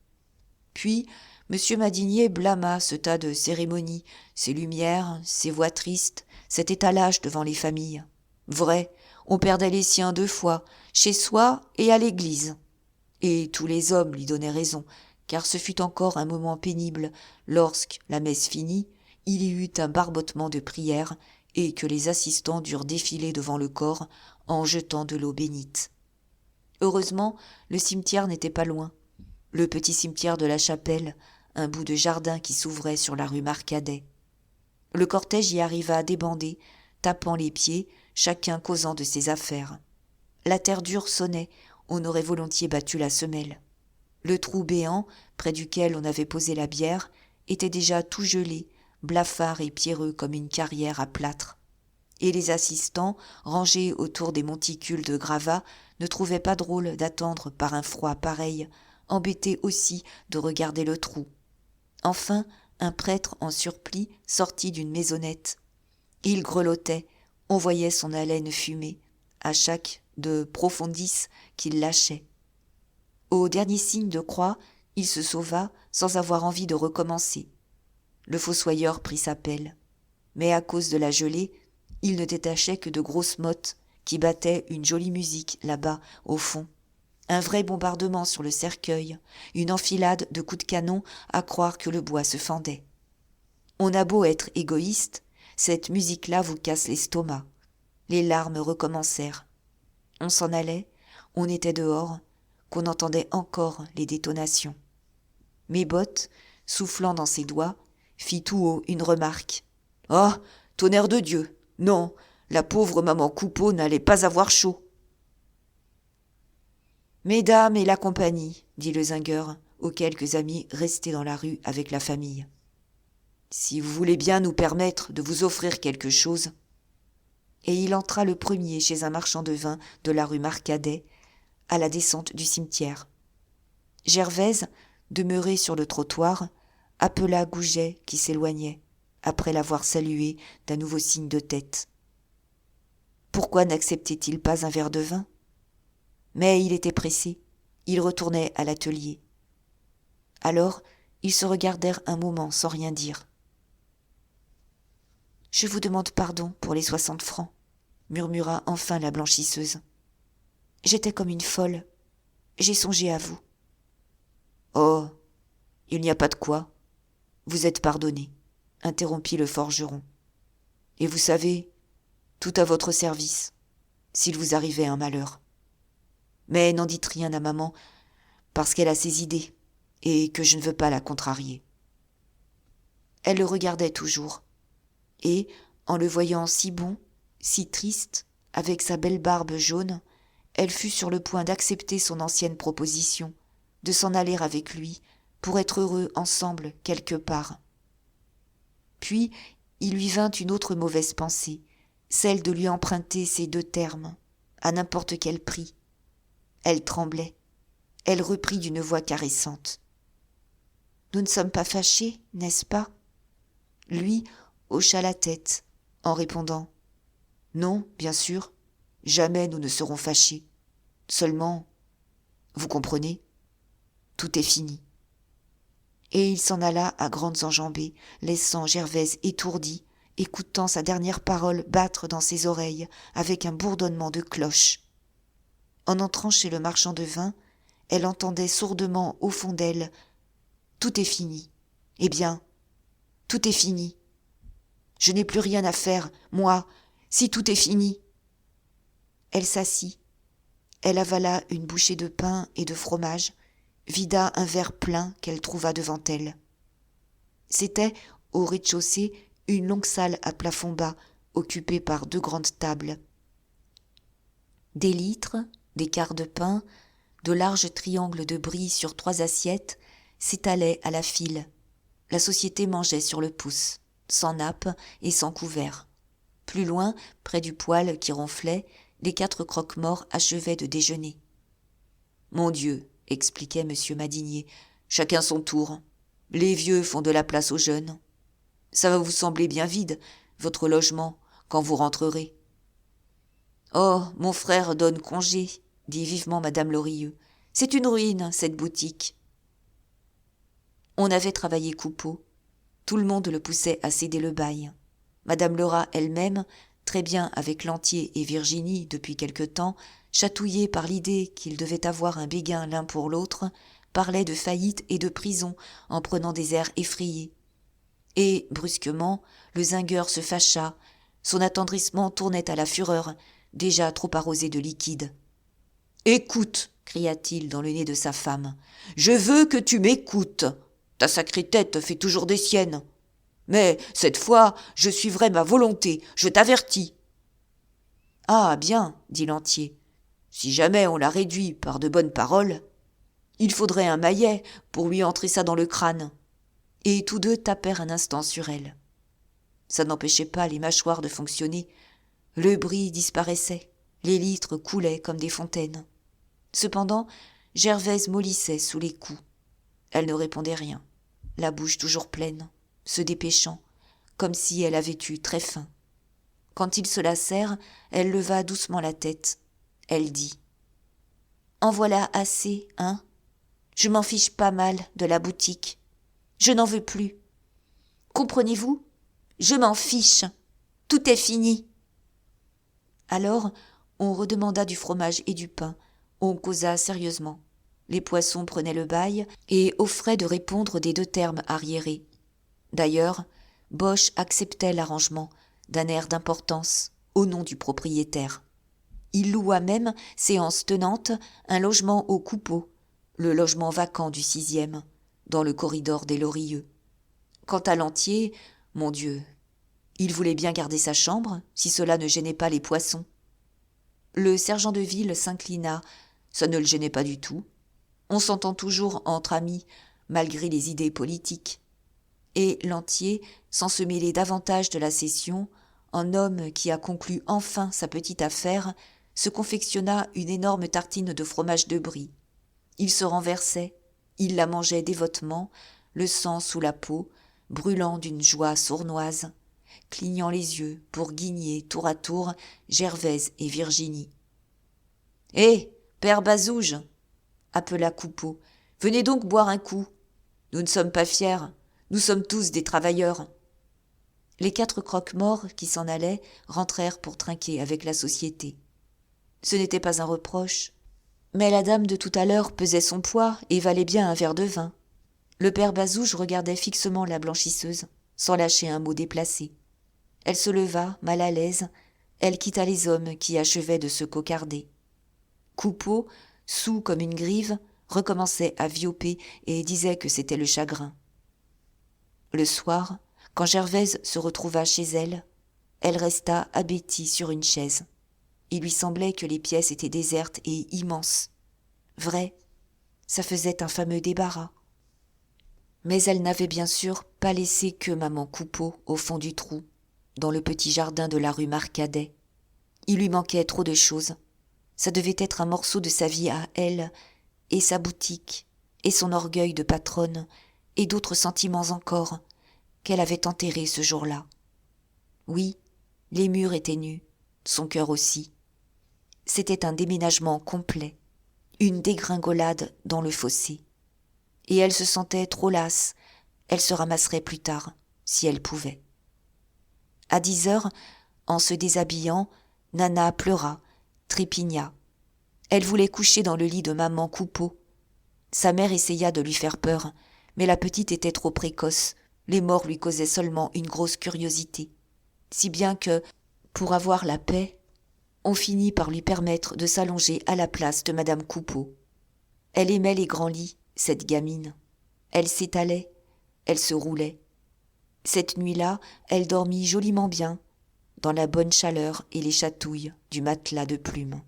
Puis, monsieur Madinier blâma ce tas de cérémonies, ces lumières, ces voix tristes, cet étalage devant les familles. Vrai, on perdait les siens 2 fois, chez soi et à l'église. Et tous les hommes lui donnaient raison, car ce fut encore un moment pénible lorsque, la messe finie, il y eut un barbotement de prières et que les assistants durent défiler devant le corps en jetant de l'eau bénite. Heureusement, le cimetière n'était pas loin. Le petit cimetière de la Chapelle, un bout de jardin qui s'ouvrait sur la rue Marcadet. Le cortège y arriva débandé, tapant les pieds, chacun causant de ses affaires. La terre dure sonnait, on aurait volontiers battu la semelle. Le trou béant, près duquel on avait posé la bière, était déjà tout gelé, blafard et pierreux comme une carrière à plâtre. Et les assistants, rangés autour des monticules de gravats, ne trouvaient pas drôle d'attendre par un froid pareil, embêtés aussi de regarder le trou. Enfin, un prêtre en surplis sortit d'une maisonnette. Il grelottait, on voyait son haleine fumer, à chaque de profondis qu'il lâchait. Au dernier signe de croix, il se sauva sans avoir envie de recommencer. Le fossoyeur prit sa pelle, mais à cause de la gelée, il ne détachait que de grosses mottes qui battaient une jolie musique là-bas au fond. Un vrai bombardement sur le cercueil, une enfilade de coups de canon à croire que le bois se fendait. On a beau être égoïste, cette musique-là vous casse l'estomac. Les larmes recommencèrent. On s'en allait, on était dehors, qu'on entendait encore les détonations. Mes-Bottes, soufflant dans ses doigts, fit tout haut une remarque. « Ah, tonnerre de Dieu! Non, la pauvre maman Coupeau n'allait pas avoir chaud. » « Mesdames et la compagnie, dit le zingueur aux quelques amis restés dans la rue avec la famille. Si vous voulez bien nous permettre de vous offrir quelque chose. » Et il entra le premier chez un marchand de vin de la rue Marcadet, à la descente du cimetière. Gervaise, demeurée sur le trottoir, appela Goujet qui s'éloignait, après l'avoir salué d'un nouveau signe de tête. Pourquoi n'acceptait-il pas un verre de vin ? Mais il était pressé, il retournait à l'atelier. Alors, ils se regardèrent un moment sans rien dire. « Je vous demande pardon pour les 60 francs, murmura enfin la blanchisseuse. J'étais comme une folle, j'ai songé à vous. » Oh, il n'y a pas de quoi. Vous êtes pardonné, interrompit le forgeron. Et vous savez, tout à votre service, s'il vous arrivait un malheur. Mais n'en dites rien à maman, parce qu'elle a ses idées, et que je ne veux pas la contrarier. Elle le regardait toujours, et, en le voyant si bon, Si triste, avec sa belle barbe jaune, elle fut sur le point d'accepter son ancienne proposition, de s'en aller avec lui, pour être heureux ensemble quelque part. Puis il lui vint une autre mauvaise pensée, celle de lui emprunter ces 2 termes, à n'importe quel prix. Elle tremblait. Elle reprit d'une voix caressante. « Nous ne sommes pas fâchés, n'est-ce pas ?» Lui hocha la tête, en répondant « Non, bien sûr, jamais nous ne serons fâchés. Seulement, vous comprenez, tout est fini. » Et il s'en alla à grandes enjambées, laissant Gervaise étourdie, écoutant sa dernière parole battre dans ses oreilles avec un bourdonnement de cloches. En entrant chez le marchand de vin, elle entendait sourdement au fond d'elle « Tout est fini. Eh bien, tout est fini. Je n'ai plus rien à faire, moi, si tout est fini. » Elle s'assit. Elle avala une bouchée de pain et de fromage, vida un verre plein qu'elle trouva devant elle. C'était, au rez-de-chaussée, une longue salle à plafond bas, occupée par 2 grandes tables. Des litres, des quarts de pain, de larges triangles de brie sur 3 assiettes s'étalaient à la file. La société mangeait sur le pouce, sans nappe et sans couvert. Plus loin, près du poêle qui ronflait, les 4 croque-morts achevaient de déjeuner. « Mon Dieu !» expliquait M. Madinier, « chacun son tour. Les vieux font de la place aux jeunes. Ça va vous sembler bien vide, votre logement, quand vous rentrerez. »« Oh, mon frère donne congé, » dit vivement Madame Lorilleux. « C'est une ruine, cette boutique. » On avait travaillé Coupeau. Tout le monde le poussait à céder le bail. Madame Lerat elle-même, très bien avec Lantier et Virginie depuis quelque temps, chatouillée par l'idée qu'ils devaient avoir un béguin l'un pour l'autre, parlait de faillite et de prison en prenant des airs effrayés. Et, brusquement, le zingueur se fâcha, son attendrissement tournait à la fureur, déjà trop arrosé de liquide. « Écoute !» cria-t-il dans le nez de sa femme. « Je veux que tu m'écoutes. Ta sacrée tête fait toujours des siennes. Mais, cette fois, je suivrai ma volonté, je t'avertis. » « Ah, bien, dit Lantier. Si jamais on la réduit par de bonnes paroles, il faudrait un maillet pour lui entrer ça dans le crâne. » Et tous 2 tapèrent un instant sur elle. Ça n'empêchait pas les mâchoires de fonctionner. Le brie disparaissait, les litres coulaient comme des fontaines. Cependant, Gervaise mollissait sous les coups. Elle ne répondait rien, la bouche toujours pleine, se dépêchant, comme si elle avait eu très faim. Quand ils se lassèrent, elle leva doucement la tête. Elle dit « En voilà assez, hein ? Je m'en fiche pas mal de la boutique. Je n'en veux plus. Comprenez-vous ? Je m'en fiche. Tout est fini. » Alors, on redemanda du fromage et du pain. On causa sérieusement. Les poissons prenaient le bail et offraient de répondre des 2 termes arriérés. D'ailleurs, Boche acceptait l'arrangement, d'un air d'importance, au nom du propriétaire. Il loua même, séance tenante, un logement au Coupeau, le logement vacant du 6e, dans le corridor des Lorilleux. Quant à Lantier, mon Dieu, il voulait bien garder sa chambre, si cela ne gênait pas les poissons. Le sergent de ville s'inclina, ça ne le gênait pas du tout. On s'entend toujours entre amis, malgré les idées politiques. Et Lantier, sans se mêler davantage de la session, en homme qui a conclu enfin sa petite affaire, se confectionna une énorme tartine de fromage de brie. Il se renversait, il la mangeait dévotement, le sang sous la peau, brûlant d'une joie sournoise, clignant les yeux pour guigner tour à tour Gervaise et Virginie. « Hé, père Bazouge !» appela Coupeau. « Venez donc boire un coup. Nous ne sommes pas fiers, nous sommes tous des travailleurs. » Les 4 croque-morts qui s'en allaient rentrèrent pour trinquer avec la société. Ce n'était pas un reproche, mais la dame de tout à l'heure pesait son poids et valait bien un verre de vin. Le père Bazouge regardait fixement la blanchisseuse, sans lâcher un mot déplacé. Elle se leva, mal à l'aise, elle quitta les hommes qui achevaient de se cocarder. Coupeau, saoul comme une grive, recommençait à vioper et disait que c'était le chagrin. Le soir, quand Gervaise se retrouva chez elle, Elle resta hébétie sur une chaise. Il lui semblait que les pièces étaient désertes et immenses. Vrai, ça faisait un fameux débarras. Mais elle n'avait bien sûr pas laissé que maman Coupeau au fond du trou, dans le petit jardin de la rue Marcadet. Il lui manquait trop de choses. Ça devait être un morceau de sa vie à elle, et sa boutique, et son orgueil de patronne, et d'autres sentiments encore, qu'elle avait enterrés ce jour-là. Oui, les murs étaient nus, son cœur aussi. C'était un déménagement complet, une dégringolade dans le fossé. Et elle se sentait trop lasse, elle se ramasserait plus tard, si elle pouvait. À 10 heures, en se déshabillant, Nana pleura, trépigna. Elle voulait coucher dans le lit de maman Coupeau. Sa mère essaya de lui faire peur, mais la petite était trop précoce, les morts lui causaient seulement une grosse curiosité. Si bien que, pour avoir la paix, on finit par lui permettre de s'allonger à la place de madame Coupeau. Elle aimait les grands lits, cette gamine. Elle s'étalait, elle se roulait. Cette nuit-là, elle dormit joliment bien, dans la bonne chaleur et les chatouilles du matelas de plumes.